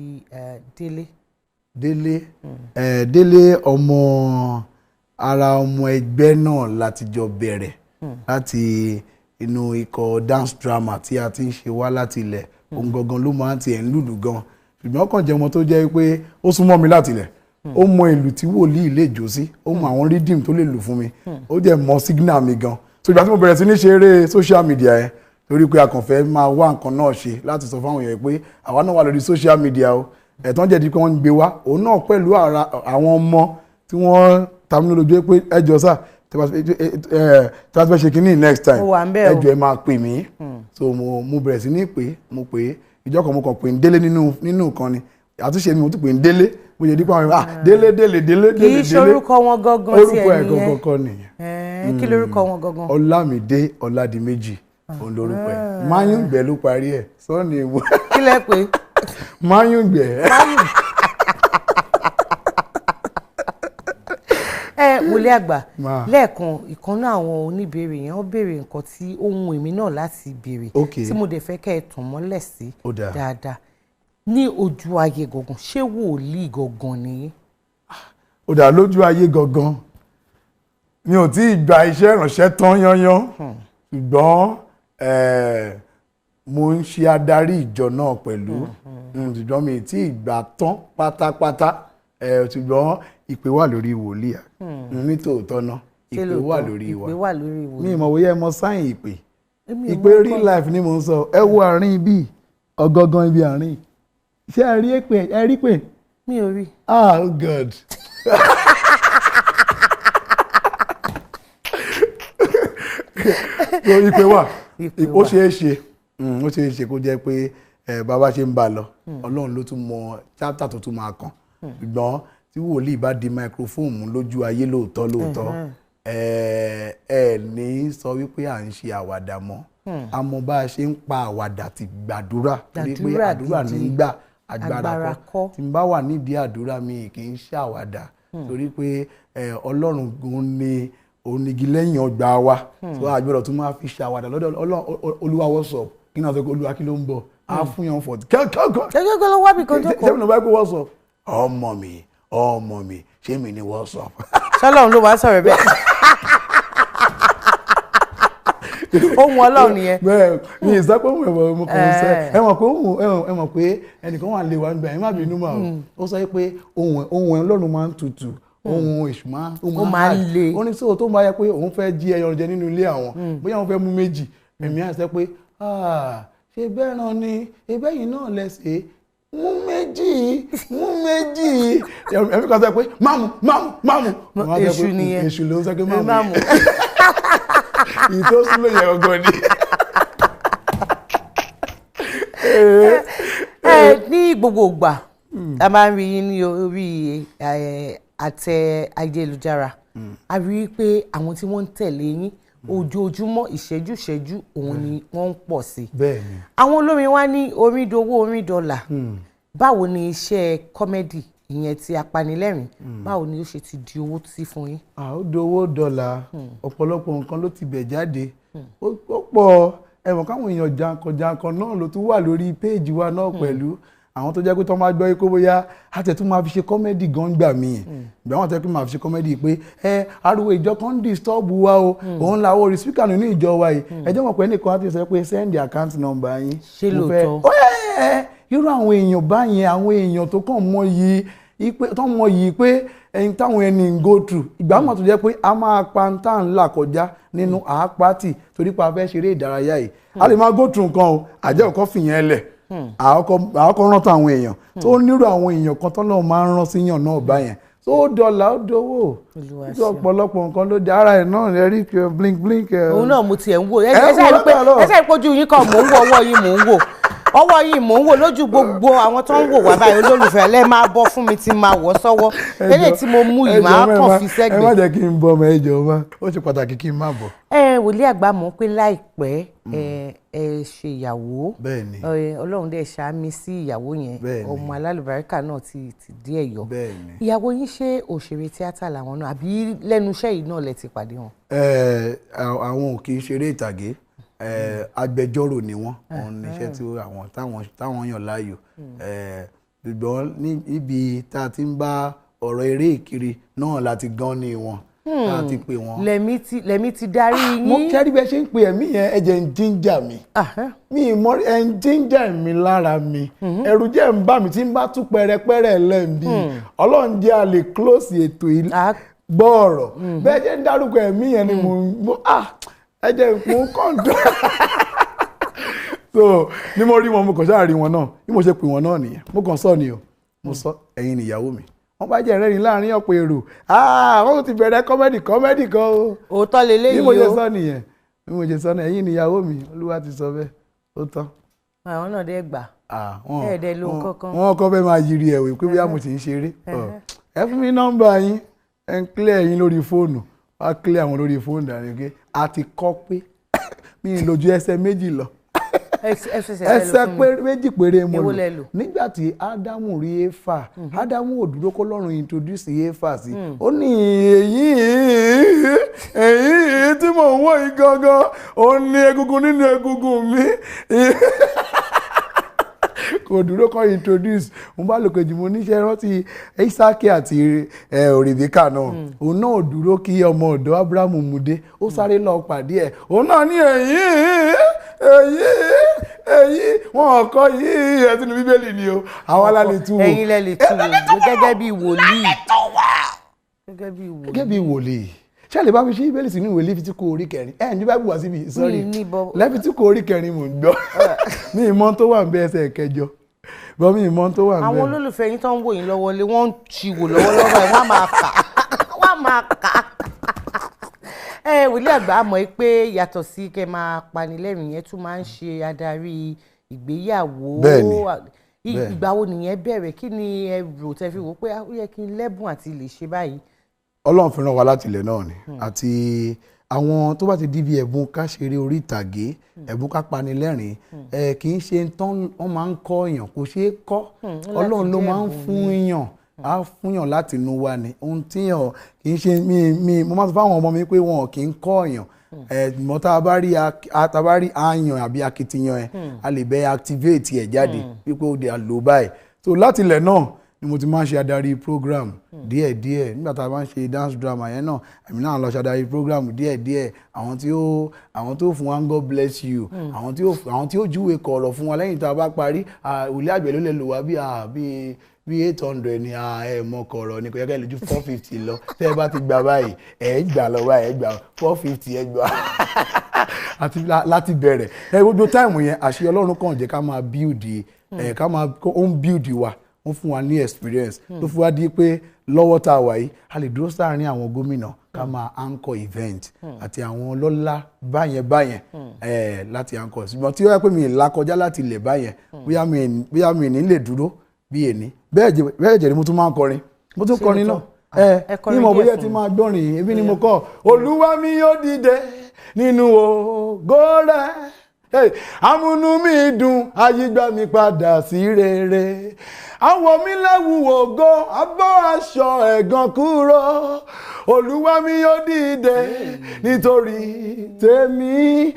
Délé. Délé ọmọ ara ọmọ ẹgbẹ́ náà láti jọ bẹ̀rẹ̀ láti inú ikọ̀ dance drama tí a ti ń ṣe wá láti ilẹ̀ òun gangan ló máa ń tiẹ̀ ń lùlù gan ṣùgbọ́n kàn jẹ́ ọmọ tó jẹ́ pé ó súnmọ́ mi láti ilẹ̀ ó mọ ìlù tí wòlíì lè jó sí ó mọ àwọn rhythm tó lè lù fún mi ó jẹ́ mọ signal mi gan so ìgbà tí mo bẹ̀rẹ̀ sí ní ṣe eré social media yẹn torí pé a kàn fẹ́ máa wá nǹkan náà ṣe láti sọ fáwọn èèyàn pé àwa náà wà lórí social media o ẹ̀tàn jẹ́ di pé wọ́n ń gbé wá òun náà pẹ̀lú àwọn ọmọ tí wọ́n tàbí lójú pé ẹjọ́ sà tí wọ́n fẹ́ ṣe kínní next time ẹjọ́ ẹ máa pè mí so mo bẹ̀rẹ̀ sí ní pé mo pè ìjọ kan mo kàn pè ń Délé nínú kan ni àtúnṣe mi mo tún pè ń Délé mo yẹ dípò àwọn Délé. kì í ṣorúkọ wọn gangan tí ẹ nìyẹn orúkọ ẹ̀ gangan kọ́ nìyẹn. kí lorúkọ wọn gangan. Ọlámídé Ọládìméjì òun lorúkọ ẹ̀ Máyùngbẹ́ ló parí ẹ̀ sọ́ọ̀nì ìwọ. kí lẹ pé. Máyùngbẹ́. wòlíì àgbà lẹ́ẹ̀kan ìkànnì àwọn oníbèrè yẹn ó béèrè nǹkan tí ohun èmi náà láti béèrè tí mo dẹ̀ fẹ́ kẹ́ ẹ tàn mọ́lẹ̀ sí dáadáa ní ojú ayé gangan ṣé wòlíì gangan ni. ó dà lójú ayé gangan mi ò tí ì gba iṣẹ́ ìrànṣẹ́ tán yányán ṣùgbọ́n mo ń ṣe adarí ìjọ náà pẹ̀lú ṣùgbọ́n mi ì tí ì gbà tán pátápátá ṣùgbọ́n ìpè wà lórí wòlíì nítòótọ́ náà ìpè wà lórí wa mi ìmọ̀ wòye ẹ mọ sáyìn ìpè real life ni mo ń sọ ẹ wo àárín ibi ọgọgán ibi àárín ṣé ẹ rí pé. mi ò rí. oh god. ìpè wà ó ṣeé ṣe kó jẹ́ pé bàbá ṣe ń bá lọ Ọlọ́run ló tún mọ chapter tó tún máa kàn ṣùgbọ́n tí wòlíì bá di microphone mú lójú ayé lóòótọ́ ẹ ní sọ wípé à ń ṣe àwàdà mọ́ àmọ́ bá a ṣe ń pa àwàdà ti gbàdúrà torí pé àdúrà ní gbà agbára kọ́ tí n bá wà nídìí àdúrà mi kì í ṣàwàdà torí pé Ọlọ́run ní onígi lẹ́yìn ọgbà wa tó àgbẹ̀rọ̀ tó máa fi ṣàwàdà lọ́dọ̀ Olúwa wọ́sọ̀ kí náà sọ pé Olúwa kí ló ń bọ̀ á fún yàn fọ̀ kẹ́kẹ́ ló wá bí kan jókòó. sẹ́mi náà bá pé wọ́sọ̀ ọmọ mi ṣé mi ní WhatsApp. sọlọ́run ló wá sọ̀rọ̀ bẹ́ẹ̀. ohun Ọlọ́run nìyẹn. bẹ́ẹ̀ mi ì sápẹ́ ohun ẹ̀wọ̀n mo kàn ń sẹ́ ẹ mọ̀ pé ẹnìkan wà lè wá nígbà yẹn má bínú mà ó sọ pé ohun Ọlọ́run máa ń tutù ohun èṣù máa ń le. ó ní sọ́wọ́ tó ń bá yẹ pé òun fẹ́ jí ẹyọ jẹ nínú ilé àwọn bóyá wọ́n fẹ́ mú méjì èmi á sẹ́ pé ṣe bẹ́ẹ̀ náà ni ebẹ́yìn náà lẹ́sẹ̀ mú méjì ẹ̀mí kan sọ pé máàmù èṣù nìyẹn èṣù ló ń sọ pé máàmù ìtò sílẹ̀ yẹn ọgọ́ ni. ní gbogbo ìgbà a máa ń rí yín ní orí àtẹ ayélujára a rí i pé àwọn tí wọ́n ń tẹ̀lé yín ojoojúmọ́ ìṣẹ́jú òun ni wọ́n ń pọ̀ sí. bẹ́ẹ̀ni. àwọn olórin wa ní orin dowó orin dọ́là báwo ni iṣẹ́ kọ́mẹ́dì ìyẹn ti apanilẹ́rìn báwo ni ó ṣe ti di owó sí fún yín. ó dowó dọ́là ọ̀pọ̀lọpọ̀ nǹkan ló ti bẹ̀ jáde ó pọ̀ ẹ̀wọ̀n káwọn èèyàn jankan náà ló tún wà lórí péèjì wa náà pẹ̀lú àwọn tó jẹ́ pé tó máa gbọ́ ikú bóyá àtẹ̀ tó máa fi ṣe kọ́mẹ́dì gan gbà mí ìgbà wọn tẹ́ pé máa fi ṣe kọ́mẹ́dì pé ariwo ìjọ kan ń disturb wa o òun làwọn orí spíkà nínú ìjọ wa yìí ẹjọ́ mọ̀ pé ẹnìkan á ti sọ pé send the account number yín. ṣé lóòótọ́ irú àwọn èèyàn báyẹn àwọn èèyàn tó kàn mọ yìí pé ẹyin táwọn ẹni ń go through ìgbà mọ̀ tó jẹ́ pé a máa pa ń tà ń là kọjá nínú àápátì torí pa fẹ́ ṣeré ìdárayá yìí a lè máa go through nǹkan o àjẹ́ òkọ́ fìyẹn lẹ̀ àkọ́kọ́ rántí àwọn èèyàn tó nírò àwọn èèyàn kan tó náà máa ń rán síyàn náà báyẹn tó dọ́là ó dowó tó ọ̀pọ̀lọpọ̀ nǹkan ló di ara ẹ̀ náà rẹ̀ rí blink. òun náà mo tiẹ̀ ń wò ẹsẹ̀ ìpojú yín kan mò ń wò ọwọ́ yín mò ń wò ọwọ́ yìí mò ń wò lójú gbogbo àwọn tó ń wò wá báyìí olólùfẹ́ lẹ́ẹ̀ máa bọ́ fún mi tí máa wọ̀ sọ́wọ́ eléyìí tí mo mú yìí máa kàn fi sẹ́gbẹ̀ẹ́. ẹ má jẹ́ kí n bọ́ ọmọ ẹjọ́ ma ó ṣe pàtàkì kí n má bọ̀. wòlíì àgbà mọ̀ pé láìpẹ́ ẹ ṣe ìyàwó ọlọ́run dẹ̀ ṣàmì sí ìyàwó yẹn ọmọ alálùbáríkà náà ti dé ẹ̀yọ́ ìyàwó yín ṣe òṣèré tíátà làwọn náà àbí lẹ́nu iṣẹ́ yìí náà lẹ ti pàdé wọn. àwọn ò kì í ṣeré ìtàgé agbẹjọ́rò ni wọ́n òun níṣẹ́ tí táwọn yàn láàyò ṣùgbọ́n níbi tá a ti ń bá ọ̀rọ̀ eré ìkiri náà láti gan ni wọn láti pè wọ́n. lẹ́mí ti darí yín. mo kẹ́rí bẹ́ẹ̀ ṣe ń pè ẹ̀mí yẹn ẹ̀jẹ̀ ń jíjà mi mi mọ ẹ̀ ń jíjà mi lára mi ẹ̀rù jẹ́ ń bà mí tí ń bá tú pẹ́rẹpẹ́rẹ lẹ́ǹbí ọlọ́run jẹ́ a lè close ètò gbọ́ ọ̀rọ̀ bẹ́ẹ̀ jẹ́ ń dárúkọ ẹ̀mí yẹn ni mo ẹ̀jẹ̀ ń kọ́ńtò so ni mo rí wọn mo kàn ṣáà rí wọn náà bí mo ṣe pè wọn náà nìyẹn mo kàn sọ ni o mo sọ ẹ̀yin nìyàwó mi wọ́n bá jẹ́ rẹ́rìn láàrin ọ̀pọ̀ èrò wọ́n ti bẹ̀rẹ̀ kọ́mẹ́dì kan o. òótọ́ lélẹ́yìí o. bí mo ṣe sọ nìyẹn bí mo ṣe sọ náà ẹ̀yin nìyàwó mi olúwa ti sọ bẹ́ẹ̀ ó tán. àwọn náà dẹ́ gbà ẹ̀ẹ́dẹ̀ ló kankan. wọ́n kọ́ bẹ́ẹ̀ máa yiri ẹ̀wẹ̀ pé bóyá mo ti ń ṣeré ẹ fún mi nọ́mbà yín ẹ ń clear yín lórí fóònù wá clear àwọn lórí fóònù dàní pé a ti kọ́ pé mi ì lójú ẹsẹ̀ méjì lọ ẹsẹ̀ méjì péré mo lò nígbà tí ádámù rí éfà ádámù ò dúró kó lọ́rùn introduce éfà sí ó ní èyí tí mò ń wò yìí gangan ó ní egungun nínú egungun mi kò dúró kọ́ introduce mo bá lò kejì mo níṣẹ́ rántí Ísákì àti Rèbékà náà òun náà dúró kí ọmọ ọ̀dọ́ Ábúráhámù mú dé ó sáré lọ pàdé ẹ̀ òun náà ní èyí wọn kọ yìí ẹ sínú bíbélì ni o àwọn alálẹ tú o ẹ̀yin lẹ lè tú o gẹ́gẹ́ bí wòlíì gẹ́gẹ́ bí wòlíì ṣé lè bá mi ṣe bíbélì sínú ìwé Léfítíkù orí kẹrin ní báyìí wá síbi sọ́rí Léfítíkù orí kẹrin mò ń gbọ́ ní ìmọ̀ tó wà ń bẹ ẹsẹ̀ kẹjọ bọ́ mi ìmọ̀ tó wà ń bẹ. àwọn olólùfẹ́ yín tó ń wò yín lọ́wọ́ lé wọ́n ń ṣìwò lọ́wọ́lọ́wọ́ ẹ̀ wọ́n á máa kà wòlíì àgbà mọ̀ pé yàtọ̀ sí kẹ́ máa panilẹ́rìn yẹn tún máa ń ṣe adarí ìgbéyàwó ìgbà wo nìyẹn bẹ̀rẹ̀ kí ni ẹ rò tẹ́ fi wò pé ó yẹ kí n lẹ́bùn àti lè ṣe báyìí. Ọlọ́run fi ràn wá láti ilẹ̀ náà ni àti àwọn tó bá ti di bí ẹ̀bùn ká ṣeré orí ìtàgé ẹ̀bùn ká panilẹ́rìn kì í ṣe tán wọ́n máa ń kọ́ èèyàn kò ṣeé kọ́ Ọlọ́run ló máa ń fún èèyàn á fúnyàn láti inú wa ni ohun tíyàn kì í ṣe mi mo máa sọ fáwọn ọmọ mi pé wọn kì í kọ́ èèyàn mọ́ tá a bá rí àyàn àbí akitiyan ẹ̀ a lè bẹ́ activate ẹ̀ jáde wípé ó dé àlò báyìí so láti ilẹ̀ náà ni mo ti máa ń ṣe adarí program díẹ̀díẹ̀ nígbà tá a bá ń ṣe dance drama yẹn náà èmi náà lọ ṣe adarí program díẹ̀díẹ̀ àwọn tó fún wa God bless you àwọn tí ó júwe kọ̀ọ̀rọ̀ fún wa lẹ́yìn tá a bá parí Wòlíì Àgbẹ̀ ló lè lò wá bí 800 ni mọ kọ̀ọ̀rọ̀ ni kò yẹ ká lè ju 450 lọ tẹ́ ẹ bá ti gbà báyìí ẹ̀ gbà lọ báyìí ẹ̀ gbà 450 ẹ̀ gbà àti láti bẹ̀rẹ̀ gbogbo táìmù yẹn àṣẹ Ọlọ́run kàn jẹ́ ká máa build ká máa ó ń build wa wọ́n fún wa ní experience tó fún wa di pé lọ́wọ́ tá a wà yìí a lè dúró sáàárín àwọn gómìnà ká máa anchor event àti àwọn ọlọ́lá báyẹn láti anchor ṣùgbọ́n tí ó yẹ pé mi là kọjá láti ilẹ̀ báyẹn bóyá mi ní lè dúró bí èní bẹ́ẹ̀ jẹ́ ni mo tún máa ń kọrin mo tún kọrin náà ní mo bóyá ti máa gbọ́rin ebi ni mo kọ́ Olúwa mi yóò dìde nínú ògo rẹ̀ amúnú mi dùn ayígbá mi padà sí rere àwọ̀ mi lẹ́wù ògo abọ́ aṣọ ẹ̀gàn kúrò Olúwa mi yóò dìde nítorí tèmi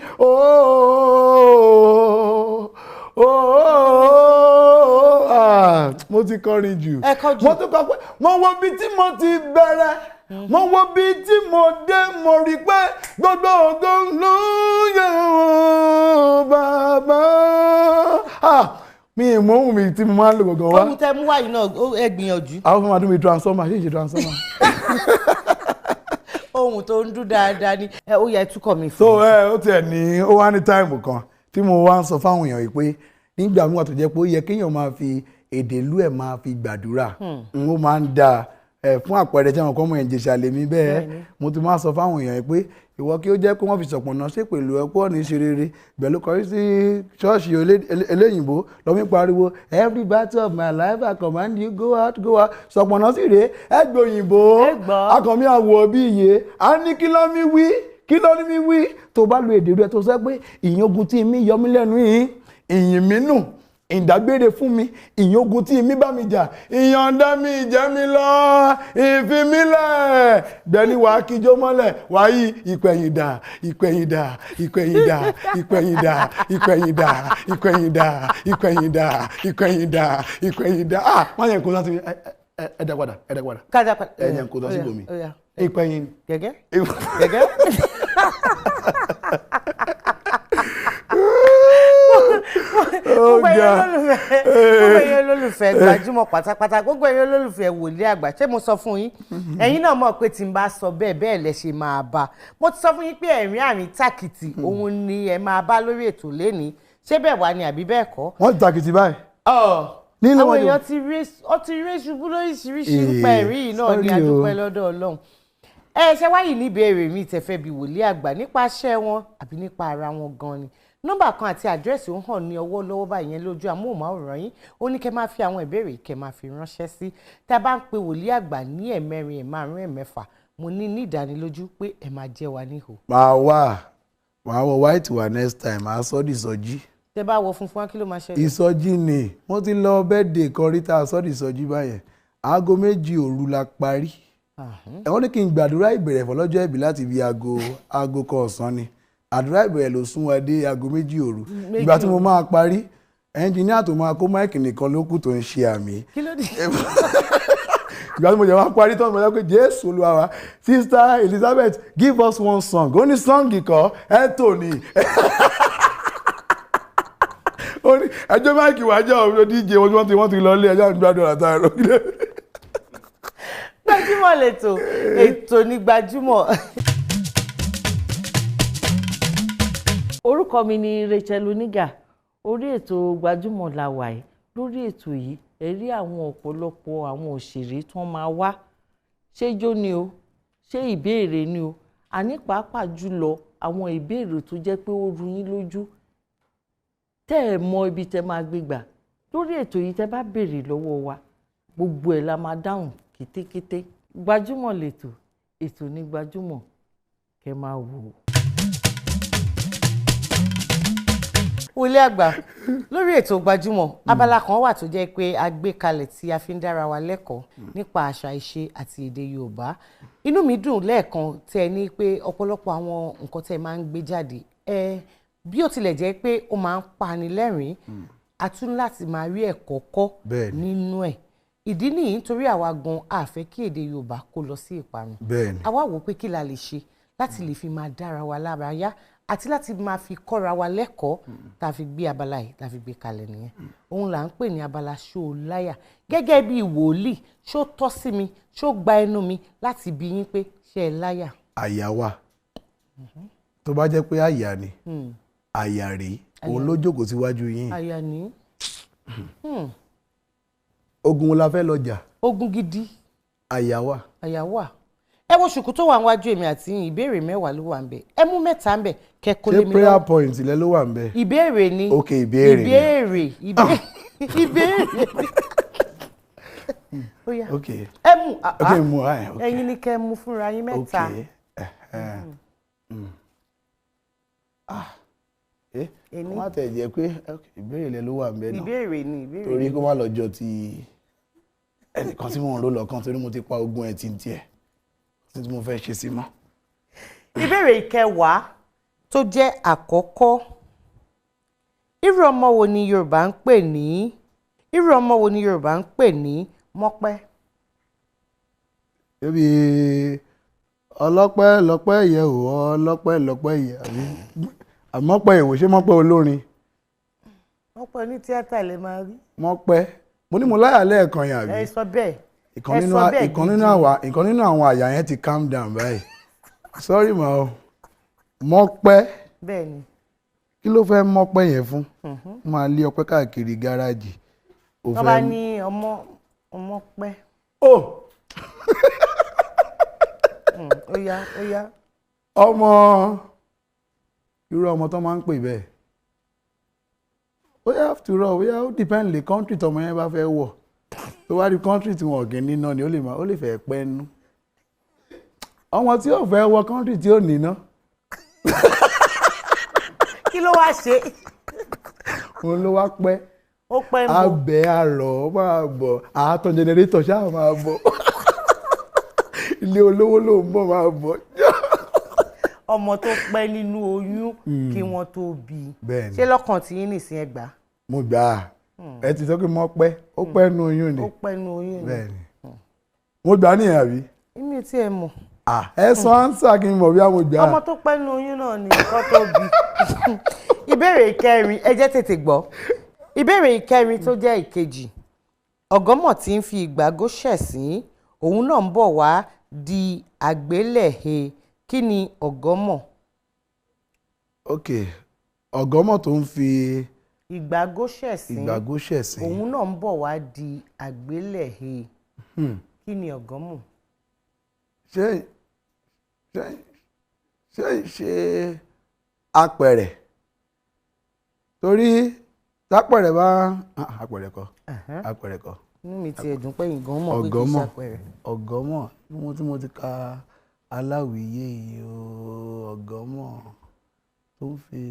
mo ti kọrin jù mo tún kọ pé mo wo bí tí mo ti bẹ̀rẹ̀ mo wo bí tí mo dé mo rí pé gbogbo ògo ló yẹ bàbá mi ìmọ̀ ohun mi tí mo máa ń lò gangan wá. ohun tẹ mú wáyé náà ẹ gbìyànjú. àwọn fún mi adúmí transformer ṣé ìṣe transformer. ohun tó ń dún dáadáa ni ó yẹ túkọ̀ mi fún. so ó tiẹ̀ ní ó wá ní táìmù kan tí mo wá ń sọ fáwọn èèyàn yìí pé nígbà míwà tó jẹ́ pé ó yẹ kéèyàn máa fi èdè ìlú ẹ̀ máa fi gbàdúrà ó máa ń dáa fún àpẹẹrẹ tí àwọn kọ́mọ Ìjẹ̀ṣà lèmi bẹ́ẹ̀ mo ti máa sọ fáwọn èèyàn pé ìwọ kí ó jẹ́ pé wọ́n fi ṣọ̀pọ̀nà ṣe pẹ̀lú ẹ̀pọ̀ ní ṣe rere pẹ̀lú kọrí sí ṣọ́ọ̀ṣì eléyìnbó lọ́mí pariwo every battle of my life I command you go out ṣọ̀pọ̀nà sì rèé ẹgbẹ́ òyìnbó akànmí àwọ̀ bí iye a ní kí ló ní mi wí tó bá lo èdè rẹ tó sọ pé ìyìn ogun tí mi yọ mí lẹ́nu yìí ìyìn mi nù ìdágbére fún mi ìyìn ogun tí mi bá mi jà ìyọ̀ǹda mi ìjẹ́ mi lọ ìfimílẹ̀ bẹ́ẹ̀ni wàá kíjó mọ́lẹ̀ wàá yí ìpẹ̀yìndà ìpẹ̀yìndà ìpẹ̀yìndà ìpẹ̀yìndà ìpẹ̀yìndà ìpẹ̀yìndà ìpẹ̀yìndà ìpẹ̀yìndà ìpẹ̀yìndà wọ́n yẹn kó sá sí mi ẹ̀dá padà ẹ̀yẹn kó sá sí bomi ìpẹ̀yìn gẹ́gẹ́. gbogbo ẹ̀yin olólùfẹ́ Gbajúmọ̀ pátápátá gbogbo ẹ̀yin olólùfẹ́ Wòlíì Àgbà ṣé mo sọ fún yín ẹ̀yin náà mọ̀ pé tí n bá sọ bẹ́ẹ̀ lẹ ṣe máa bá mo ti sọ fún yín pé ẹ̀rín àrín tàkìtì òun ni ẹ máa bá lórí ètò lénìí ṣé bẹ́ẹ̀ wá ni àbí bẹ́ẹ̀ kọ́. wọ́n ti tàkìtì báyìí. àwọn èèyàn ti rí ṣubú lóríṣiríṣi nípa ẹ̀rín yìí náà ni a dúpẹ́ lọ́dọ̀ Ọlọ́run. Ṣé wáyé ní ìbéèrè mi tẹ̀fẹ́ bí Wòlíì Àgbà nípa iṣẹ́ wọn àbí nípa ara wọn gan ni nọ́mbà kan àti àdírẹ́sì ó hàn ní ọwọ́ lọ́wọ́ báyìí yẹn lójú amóhùnmáwòrán yín ó ní kẹ́ máa fi àwọn ìbéèrè kẹ́ máa fi ránṣẹ́ sí tá a bá ń pe Wòlíì Àgbà ní ẹ̀mẹ́rin ẹ̀márùn ẹ̀mẹ́fà mo ní ìdánilójú pé ẹ máa jẹ́ wa níhò. màá wọ white wa next time màá sọ́ di ìsọjí. tẹ bá wọ funfun wá kí ló máa ṣẹlẹ̀. ìsọjí ni wọ́n ti lọ birthday kan rí tá a sọ́ di ìsọjí báyẹn aago 2 òru la parí ẹ̀wọ́n ní kí n gbàdúrà ìbẹ̀rẹ̀ fọlọ́jọ́ ìbí láti bí aago kan ọ̀sán ni àdúrà ìbẹ̀rẹ̀ ló sún wa dé aago 2 òru ìgbà tí mo máa parí ẹnjìníà tó máa kó máìkì nìkan ló kù tó ń ṣe àmì. kí ló dé. ìgbà tí mo jẹ́ wá parí tán mo jẹ́ pé Jésù Olúwa wa Sister Elizabeth give us one song ó ní sọ́ǹgì kan ẹ̀ tó ní. ó ní ẹjọ́ máìkì wájà ọ̀rọ̀ díje wọ́n ti lọ ilé ẹjọ́ ìgbàdùn àtàrà. Gbajúmọ̀ lẹ́tọ̀ ètò ní Gbajúmọ̀. Orúkọ mi ni Rachel Oniga orí ètò Gbajúmọ̀ la wà yìí lórí ètò yìí ẹ rí àwọn ọ̀pọ̀lọpọ̀ àwọn òṣèré tí wọ́n máa wá ṣé ijó ni o ṣé ìbéèrè ni o àní pàápàá jùlọ àwọn ìbéèrè tó jẹ́ pé ó ru yín lójú tẹ́ ẹ mọ ibi tẹ́ máa gbé gbà lórí ètò yìí tẹ́ bá béèrè lọ́wọ́ wa gbogbo ẹ̀ la máa dáhùn kétékété Gbajúmọ̀ lẹ́tọ̀ ètò ní Gbajúmọ̀ kẹ́ máa wò ó. Wòlíì Àgbà lórí ètò Gbajúmọ̀ abala kan wà tó jẹ́ pé a gbé kalẹ̀ tí a fi ń dára wa lẹ́kọ̀ọ́ nípa àṣà ìṣe àti èdè Yorùbá inú mi dùn lẹ́ẹ̀kan tẹ́ ẹ ní pé ọ̀pọ̀lọpọ̀ àwọn nǹkan tẹ́ ẹ máa ń gbé jáde bí ó tilẹ̀ jẹ́ pé ó máa ń pani lẹ́rìn-ín a tún láti máa rí ẹ̀kọ́ kọ́ nínú ẹ̀ ìdí nìyí nítorí àwa gan a fẹ́ kí èdè Yorùbá kó lọ sí ìparun àwa wò pé kí la lè ṣe láti lè fi máa dára wa lára yá àti láti máa fi kọ́ra wa lẹ́kọ̀ọ́ tá a fi gbé abala yìí tá a fi gbé kalẹ̀ nìyẹn òun là ń pè ní abala ṣó láyà gẹ́gẹ́ bí wòlíì ṣó tọ́ sí mi ṣó gba ẹnu mi láti bi yín pé ṣé ẹ láyà. àyà wà tó bá jẹ́ pé àyà ni àyà rèé òun ló jókòó síwájú yín. àyà ni. ogun wo la fẹ́ lọ jà. ogun gidi. àyà wà. àyà wà. ẹ wo ṣùkú tó wà níwájú èmi àti ìbéèrè 10 ló wà ń bẹ ẹ mú 3 ń bẹ kẹkọ lé mi lọ. ṣé prayer point lẹ ló wà ń bẹ. ìbéèrè ni. ok ìbéèrè ìbéèrè. Oya. ok ẹ mú mú ẹ̀yin ni kẹ́ mú fúnra yín 3. ok wọ́n á tẹ̀ jẹ́ pé ìbéèrè lẹ ló wà ń bẹ náà ìbéèrè ni ìbéèrè torí kó má lọ́jọ́ ti ẹnìkan tí mò ń rò lọ́kàn torí mo ti pa ogun ẹ̀ tí ń tiẹ̀ tí mo fẹ́ ṣe sí mọ́. ìbéèrè 10 tó jẹ́ àkọ́kọ́ irú ọmọ wo ni Yorùbá ń pè ní Mọ́pẹ́. ebi ọlọ́pẹ́ lọ́pẹ́ yẹ o ọlọ́pẹ́ lọ́pẹ́ yẹ àmọ́pẹ́ ìwò ṣé Mọ́pẹ́ olórin. Mọ́pẹ́ ní tíátà lè máa rí. Mọ́pẹ́ mo ní mo láyà lẹ́ẹ̀kan yẹn àbí. ẹ sọ bẹ́ẹ̀. ìkan nínú àwọn àyà yẹn ti calm down báyìí sorry ma o Mọ́pẹ́. bẹ́ẹ̀ni. kí ló fẹ́ Mọ́pẹ́ yẹn fún. máa lé ọpẹ́ káàkiri gáràjì. wọ́n bá ní ọmọ pẹ́. oh Ó yá. Ọmọ irú ọmọ tó máa ń pè bẹ́ẹ̀. Ó yá after all, ó depend the country tọmọ yẹn bá fẹ́ wọ̀. Tó wá rí country tí wọn ò gé níná ni ó lè fẹ́ pẹ́ nú. Ọmọ tí ò fẹ́ wọ country tí ò níná. Kí ló wá ṣe? Òun ló wá pẹ́. Ó pẹ́ mọ́. Abẹ́ àrọ̀ máa bọ̀. Àátọ̀ generator ṣáà máa bọ̀. Ilé olówó ló ń bọ̀ máa bọ̀. Ọmọ tó pẹ́ nínú oyún kí wọ́n tó bí. Bẹ́ẹ̀ni. Ṣé lọ́kàn tí yín nìsín ẹ gbà? Mo gbà á. Ẹ ti sọ pé mo pẹ́. Ó pẹ́ nínú oyún ni. Ó pẹ́ nínú oyún ni. Bẹ́ẹ̀ni. Mo gbà á nìyẹn àbí? Èmi ò tiẹ̀ mọ̀. Ẹ sọ ánsà kí n mọ̀ bí a mo gbà á. Ọmọ tó pẹ́ nínú oyún náà ni nǹkan tó bí. Ìbéèrè ìkẹrin ẹ jẹ́ tètè gbọ́. Ìbéèrè ìkẹrin tó jẹ́ ìkejì. Ọ̀gọ́mọ̀ tí ń fi ìgbàgó ṣẹ̀sín òun náà ń bọ̀ wá di àgbélẹ̀he. Kí ni ọ̀gọ́mọ̀? Ok, ọ̀gọ́mọ̀ tó ń fi ìgbàgó ṣẹ̀sín òun náà ń bọ̀ wá di àgbélẹ̀he. Kí ni ọ̀gọ́mọ̀? ṣe apẹ̀rẹ̀ torí tápẹ̀rẹ̀ bá apẹ̀rẹ̀ kọ́. Inú mi ti ẹ̀dùn pé ìgàn mọ̀ pé kì í ṣàpẹ̀rẹ̀. Ọ̀gọ́mọ̀ tí mo ti ka Aláwìyé yìí o, ọ̀gọ́mọ̀ tó ń fi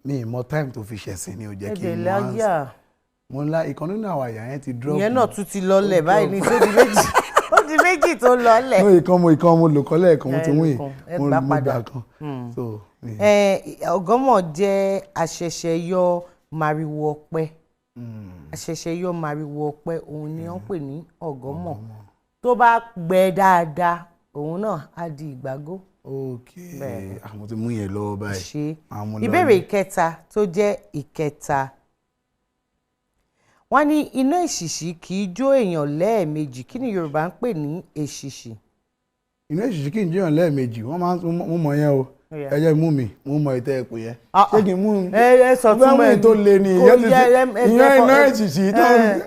mi mọ time tó fi ṣẹ̀sìn ni ò jẹ́ kí n mọ mo ńlá ìkan nínú àwọn àyà yẹn ti drop. Ìyẹn náà tún ti lọlẹ̀ báyìí ní tó di méjì ó di méjì tó lọlẹ̀. ìkan mo lò kọ́lẹ̀ ẹ̀kan mo ti wín mo gbà kan. Ọ̀gọ́mọ̀ jẹ́ àṣẹ̀ṣẹ̀yọ màrìwò ọ̀pẹ. Àṣẹ̀ṣẹ̀yọ màrìwò ọ̀pẹ òun ni wọ́n pè ní ọ̀gọ́mọ̀. Tó bá gbẹ dáadáa òun náà á di ìgbàgó. Ok, àwọn ti mú yẹn lọ́wọ́ báyìí. Ìbéèrè ìkẹta tó jẹ́ ìkẹta. Wọ́n ní iná èṣìṣì kì í jó èèyàn lẹ́ẹ̀mejì. Kí ni Yorùbá ń pè ní èṣìṣì? Iná èṣìṣì kì í jó èèyàn lẹ́ẹ̀mejì. Wọ́n máa ń mọ yẹn o. Ẹ jẹ́ mú mi, mo mọ ìtẹ́ ẹ̀pọ̀ yẹn. Ṣé kì í mú mi? Ẹ sọ fún mi tó le ni ìyẹn iná èṣìṣì tó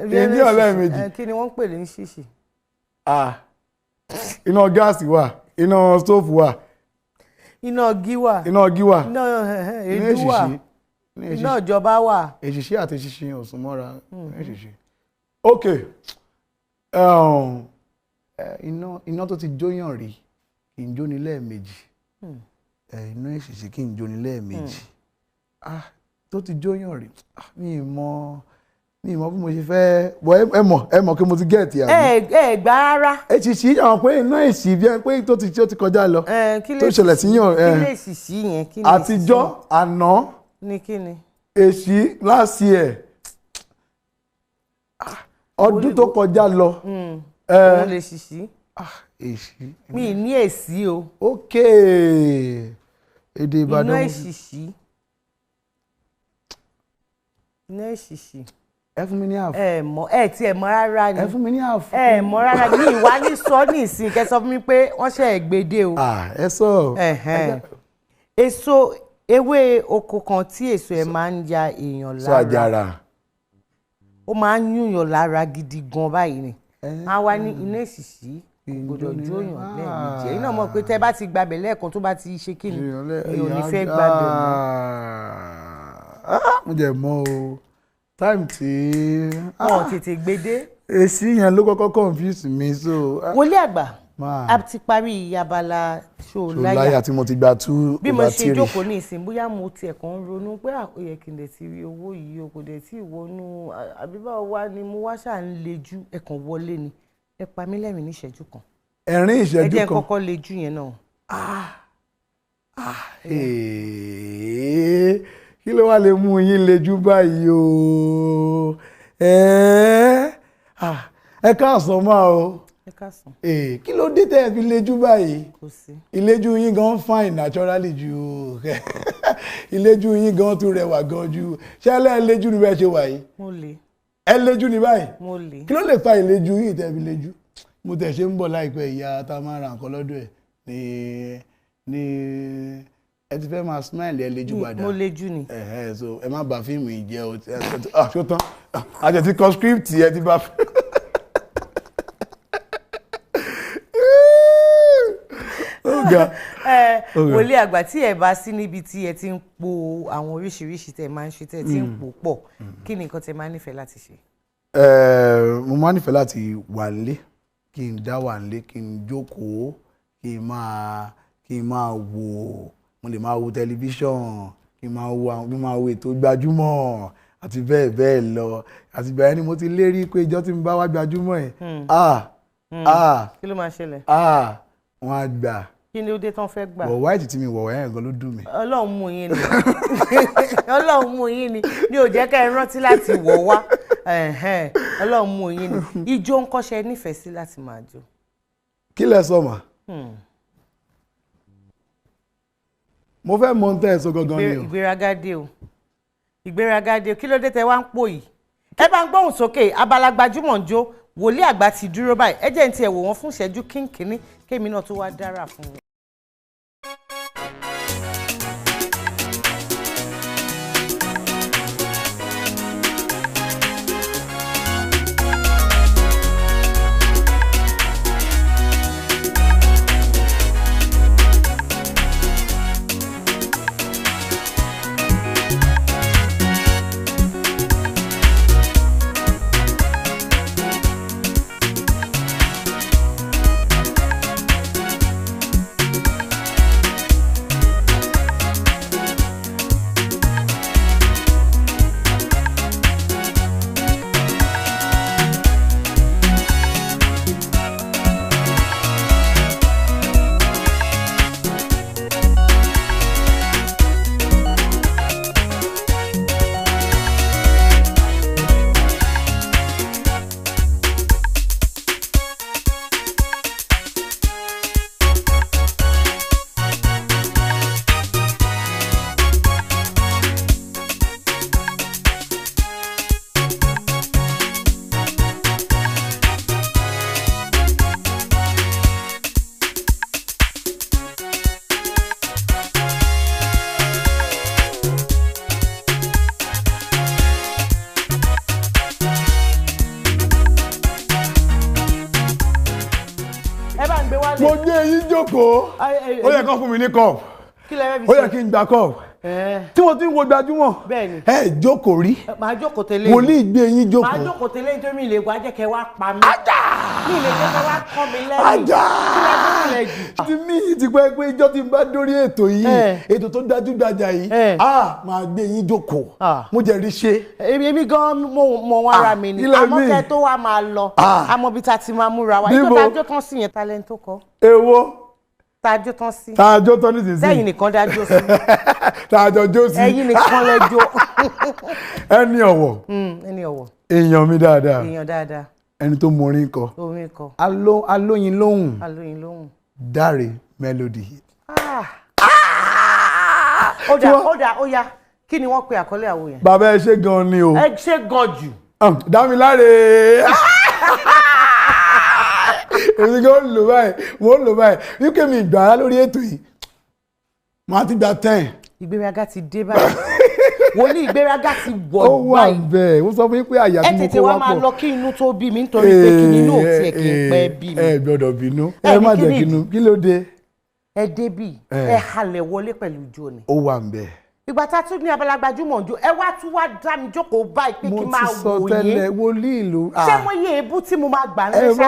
kì í jó èèyàn lẹ́ẹ̀mejì. Kí ni wọ́n ń pè ní ṣìṣì? Iná gáàsì wà, iná stóòfù wà. Iná ọgí wà. Iná ọgí wà. Iná èédú wà. Iná ìjọba wà. Èṣìṣì àti ṣíṣe ò sún mọ́ra. Èṣìṣì. Ok. Iná tó ti jóyàn rí kì í jóni lẹ́ẹ̀mejì. Iná èṣìṣì kì í jóni lẹ́ẹ̀mejì. Tó ti jóyàn rí mi mọ bí mo ṣe fẹ́ bọ́ ẹ mọ̀ kí mo ti gẹ̀ẹ́tì àbí. Ẹ gbà rárá. Èṣìṣì àwọn pé iná èṣì bí ẹ pé tó ti kọjá lọ tó ṣẹlẹ̀ sí yàn. Kí lè ṣìṣì yẹn? Àtijọ́ àná. Ní kí ni? Èṣì last year ọdún tó kọjá lọ. Òun lè ṣìṣì. Èṣì. Mi ní èsì o. Ok. Èdè Ìbàdàn. Iná èṣìṣì. Iná èṣìṣì. Ẹ fún mi ní àfọ. Ẹ tí ẹ mọ̀ rárá ni. Ẹ fún mi ní àfọ. Ẹ mọ̀ rárá ni ìwà ní sọ ní ìsìn kẹ́ sọ fún mi pé wọ́n ṣe gbèdé o. Ẹ sọ. Èso ewé oko kan tí èso ẹ̀ máa ń ya èèyàn lára. Sọ àjàrà. Ó máa ń yúnyàn lára gidi gan báyìí ni. A wá ní iná èṣìṣì gbọ́dọ̀ jóyàn lẹ́ẹ̀mejì. Ẹ̀yin náà mọ̀ pé tẹ́ bá ti gbàbẹ̀ lẹ́ẹ̀kan tó bá ti ṣe kí ni èèyàn ò ní fẹ́ gbàbẹ̀ mọ́. Mo jẹ mọ̀ o time tí wọn tètè gbédé. Èsì yẹn ló kọ́kọ́ confuse mi so. Wòlíì àgbà a ti parí abala ṣòláyà tí mo ti gba 2/3. bí mo ṣe jókòó ní ìsìn bóyá mo tiẹ̀ kàn ń ronú pé ó yẹ kí n lè ti rí owó yìí o kò dẹ̀ tí ìwọ́nú àbíbá wa ni mo wá ṣáà ń lejú ẹ̀kan wọlé ni ẹ pa mí lẹ́rìn ní ìṣẹ́jú kan. Ẹ̀rín ìṣẹ́jú kan. ẹ jẹ́ kọ́kọ́ lejú yẹn náà. Kí ló wá lè mú yín lejú báyìí o? Ẹ káàsán máa o. Ẹ káàsán. Kí ló dé tẹ́ ẹ fi lejú báyìí? Kò sí. Ìlejú yín gan fine naturally ju ìlejú yín gan tún rẹwà gan ju ṣé ẹ lejú ni bẹ́ẹ̀ ṣe wà yìí? Mo lè. Ẹ lejú ni báyìí? Mo lè. Kí ló lè fa ìlejú yín tẹ́ fi lejú? Mo tẹ̀ ṣe ń bọ̀ láìpẹ́ ìyá tá a máa ra nǹkan lọ́dọ̀ ẹ̀ ní ẹ ti fẹ́ máa smile ẹ lejú padà. Mo lejú ni. So ẹ má bà fíìmù yìí jẹ́ o ṣó tán àjẹ ti kọ script ẹ ti bá. ga. Wòlíì àgbà tí ẹ bá sí níbi tí ẹ ti ń po àwọn oríṣiríṣi tẹ máa ń ṣe tẹ ti ń pò pọ̀ kí ni nǹkan tẹ máa ń nífẹ̀ẹ́ láti ṣe? Mo máa ń nífẹ̀ẹ́ láti wà nílé kí n dá wà nílé kí n jókòó kí n máa wò mo lè máa wo tẹlifíṣọ̀n kí n máa wo ètò gbajúmọ̀ àti bẹ́ẹ̀ bẹ́ẹ̀ lọ àti bẹ́ẹ̀ ni mo ti lérí pé ìjọ́ tí mo bá wá gbajúmọ̀ ẹ̀ kí ló máa ṣẹlẹ̀? wọ́n á gbà. Kí ni ó dé tán fẹ́ gbà? wọ̀ wáìtì tí mi wọ̀ ẹ̀ gan ló dùn mí. Ọlọ́run mú yín ni Ọlọ́run mú yín ni ní ò jẹ́ ká ẹ rántí láti wọ̀ wá Ọlọ́run mú yín ni ijó ń kọ́ṣẹ́ nífẹ̀ẹ́ sí láti máa jó. Kí lẹ sọ mà? Mo fẹ́ mọ tẹ́ ẹ sọ gangan ni o. Ìgbéraga dé o kí ló dé tẹ wá ń pò yìí? Ẹ bá ń gbóhùn sókè abala gbajúmọ̀ ń jó wòlíì àgbà ti dúró báyìí ẹ jẹ́ n tiẹ̀ wò wọ́n fún ìṣẹ́jú kínkínní kémi náà tó wá dára fún mi. Mo gbé yín jókòó ó yẹ kán fún mi ní cup ó yẹ kí n gba cup tí mo ti ń wo gbajúmọ̀ ẹ jókòó rí wòlíì gbé yín jókòó. Màá jókòó tẹ́lẹ̀ nítorí mi lè wá jẹ́ kẹ́ wá pa mí. Mi lè jẹ́ kẹ́ wá kọ́ mi lẹ́yìn. Ti mí ti pẹ́ pé ijọ́ tí n bá dórí ètò yìí ètò tó dájúdájà yìí máa gbé yín jókòó mo jẹ́ rí ṣe. Èmi gan mọ wọn ara mi ni àmọ́ kẹ́ tó wá máa lọ àmọ́ bí ta ti máa múra wa ìjọba àjọ tán sí yẹn talent tó kọ. Èwo. Tàjọ tán sí. Tàjọ tán nísinsìnyí. Sẹ́yìn nìkan dájọ́ sí. Tàjọ jó sí. Ẹ̀yin nìkan lẹ́jọ́. Ẹni ọ̀wọ̀. Ẹni ọ̀wọ̀. Èèyàn mi dáadáa. Èèyàn dáadáa. Ẹni tó mọ orin kọ. Orin kọ. Alóyin lóhùn. Alóyin lóhùn. Dáre Melody. Ó yá kí ni wọ́n pe àkọlé àwo yẹn. Bàbá ẹ ṣe gan ni o. Ẹ ṣe gan jù. Dámiláre. Èmi gan lò báyìí mo lò báyìí wípé mi ìgbà lórí ètò yìí máa ti gba 10. Ìgbéraga ti dé báyìí wòlíì ìgbéraga ti wọ̀ báyìí. Ó wà bẹ́ẹ̀ ó sọ fún yín pé àyà tí mo kó wá pọ̀. Ẹ tètè wá máa lọ kí inú tó bí mi nítorí pé kí ni inú òtí ẹ̀ kì í pẹ́ bí mi. Ẹ gbọ́dọ̀ bínú ẹ má jẹ́ kínú kí ló dé. Ẹ débì ẹ halẹ̀ wọlé pẹ̀lú ijó ni. Ó wà bẹ́ẹ̀. Ìgbà tá a tún ní abala gbajúmọ̀ ojú ẹ wá tún wá dá mi jókòó báyìí pé kí n máa wò yín. Mo ti sọ tẹ́lẹ̀ wòlíì ìlú. Ṣé mo yẹ ebú tí mo máa gbà lẹ́sà?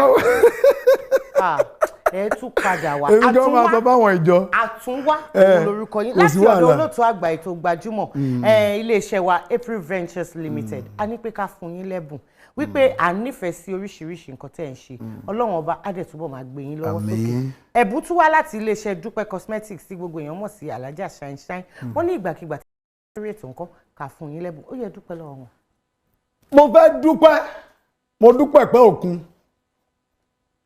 Ẹ tún padà wá. Èmi gan máa sọ fáwọn ìjọ. Àtúnwá òun lorúkọ yín láti ọ̀dọ̀ olóòtú àgbà ètò gbajúmọ̀ iléeṣẹ́ wa April Ventures Limited. A ní pé ká fún yín lẹ́bùn wípé à ń nífẹ̀ẹ́ sí oríṣiríṣi nǹkan tẹ́ ẹ̀ ń ṣe Ọlọ́run ọba á dẹ̀ túbọ̀ máa gbé yín lọ́wọ́ sókè. Ẹ̀bùn tún wá láti iléeṣẹ́ Dúpẹ́ Cosmetics tí gbogbo èèyàn mọ̀ sí Alájà Shine Shine. Wọ́n ní ìgbàkigbà tí wọ́n rí ètò nǹkan ká fún yín lẹ́bùn ó yẹ dúpẹ́ lọ́wọ́ wọn. Mo fẹ́ dúpẹ́ mo dúpẹ́ pẹ́ òkun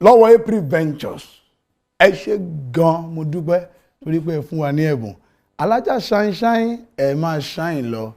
lọ́wọ́ April Ventures ẹ ṣe gan mo dúpẹ́ torí pé ẹ fún wa ní ẹ̀bùn Alájà Shine Shine ẹ máa shine lọ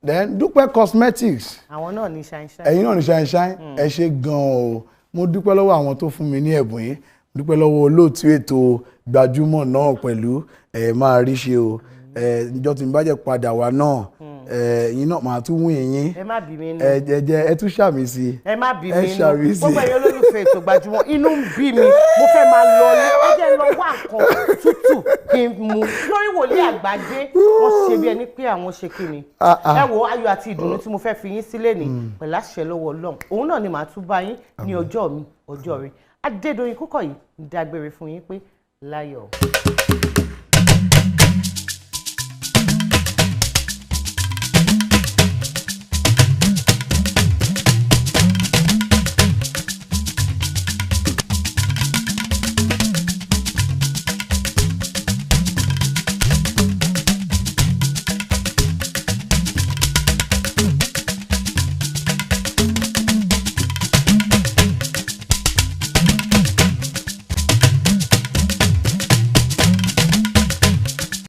then Dúpẹ́ Cosmetics àwọn náà ní Shine Shine ẹ̀yin náà ní Shine Shine ẹ ṣe gan o mo dúpẹ́ lọ́wọ́ àwọn tó fún mi ní ẹ̀bùn yìí mo dúpẹ́ lọ́wọ́ olóòtú ètò gbajúmọ̀ náà pẹ̀lú ẹ máa rí ṣe o ìjọ tí n bá jẹ́ padà wá náà ẹ̀yin náà máa tún wún yín. ẹ má bí mi nù. ẹ tún ṣàmì sí i. ẹ má bí mi nù. ẹ ṣàmì sí i. gbogbo ẹ̀yin olólùfẹ́ Ètò Gbajúmọ̀ inú ń bí mi mo fẹ́ máa lọ ní ẹ jẹ́ lọ wá nǹkan tútù kí n mu lórí Wòlíì Àgbàdé wọ́n ṣe bí ẹni pé àwọn ṣe kí ni. ẹ wo ayọ̀ àti ìdùnnú tí mo fẹ́ fi yín sílẹ̀ ní pẹ̀lú àṣẹ lọ́wọ́ Ọlọ́run òun náà ni màá tún bá yín ní ọjọ́ mi ọjọ́ rẹ̀ Adédoyin Kúkọ̀yí ń dágbére fún yín pé láyọ̀.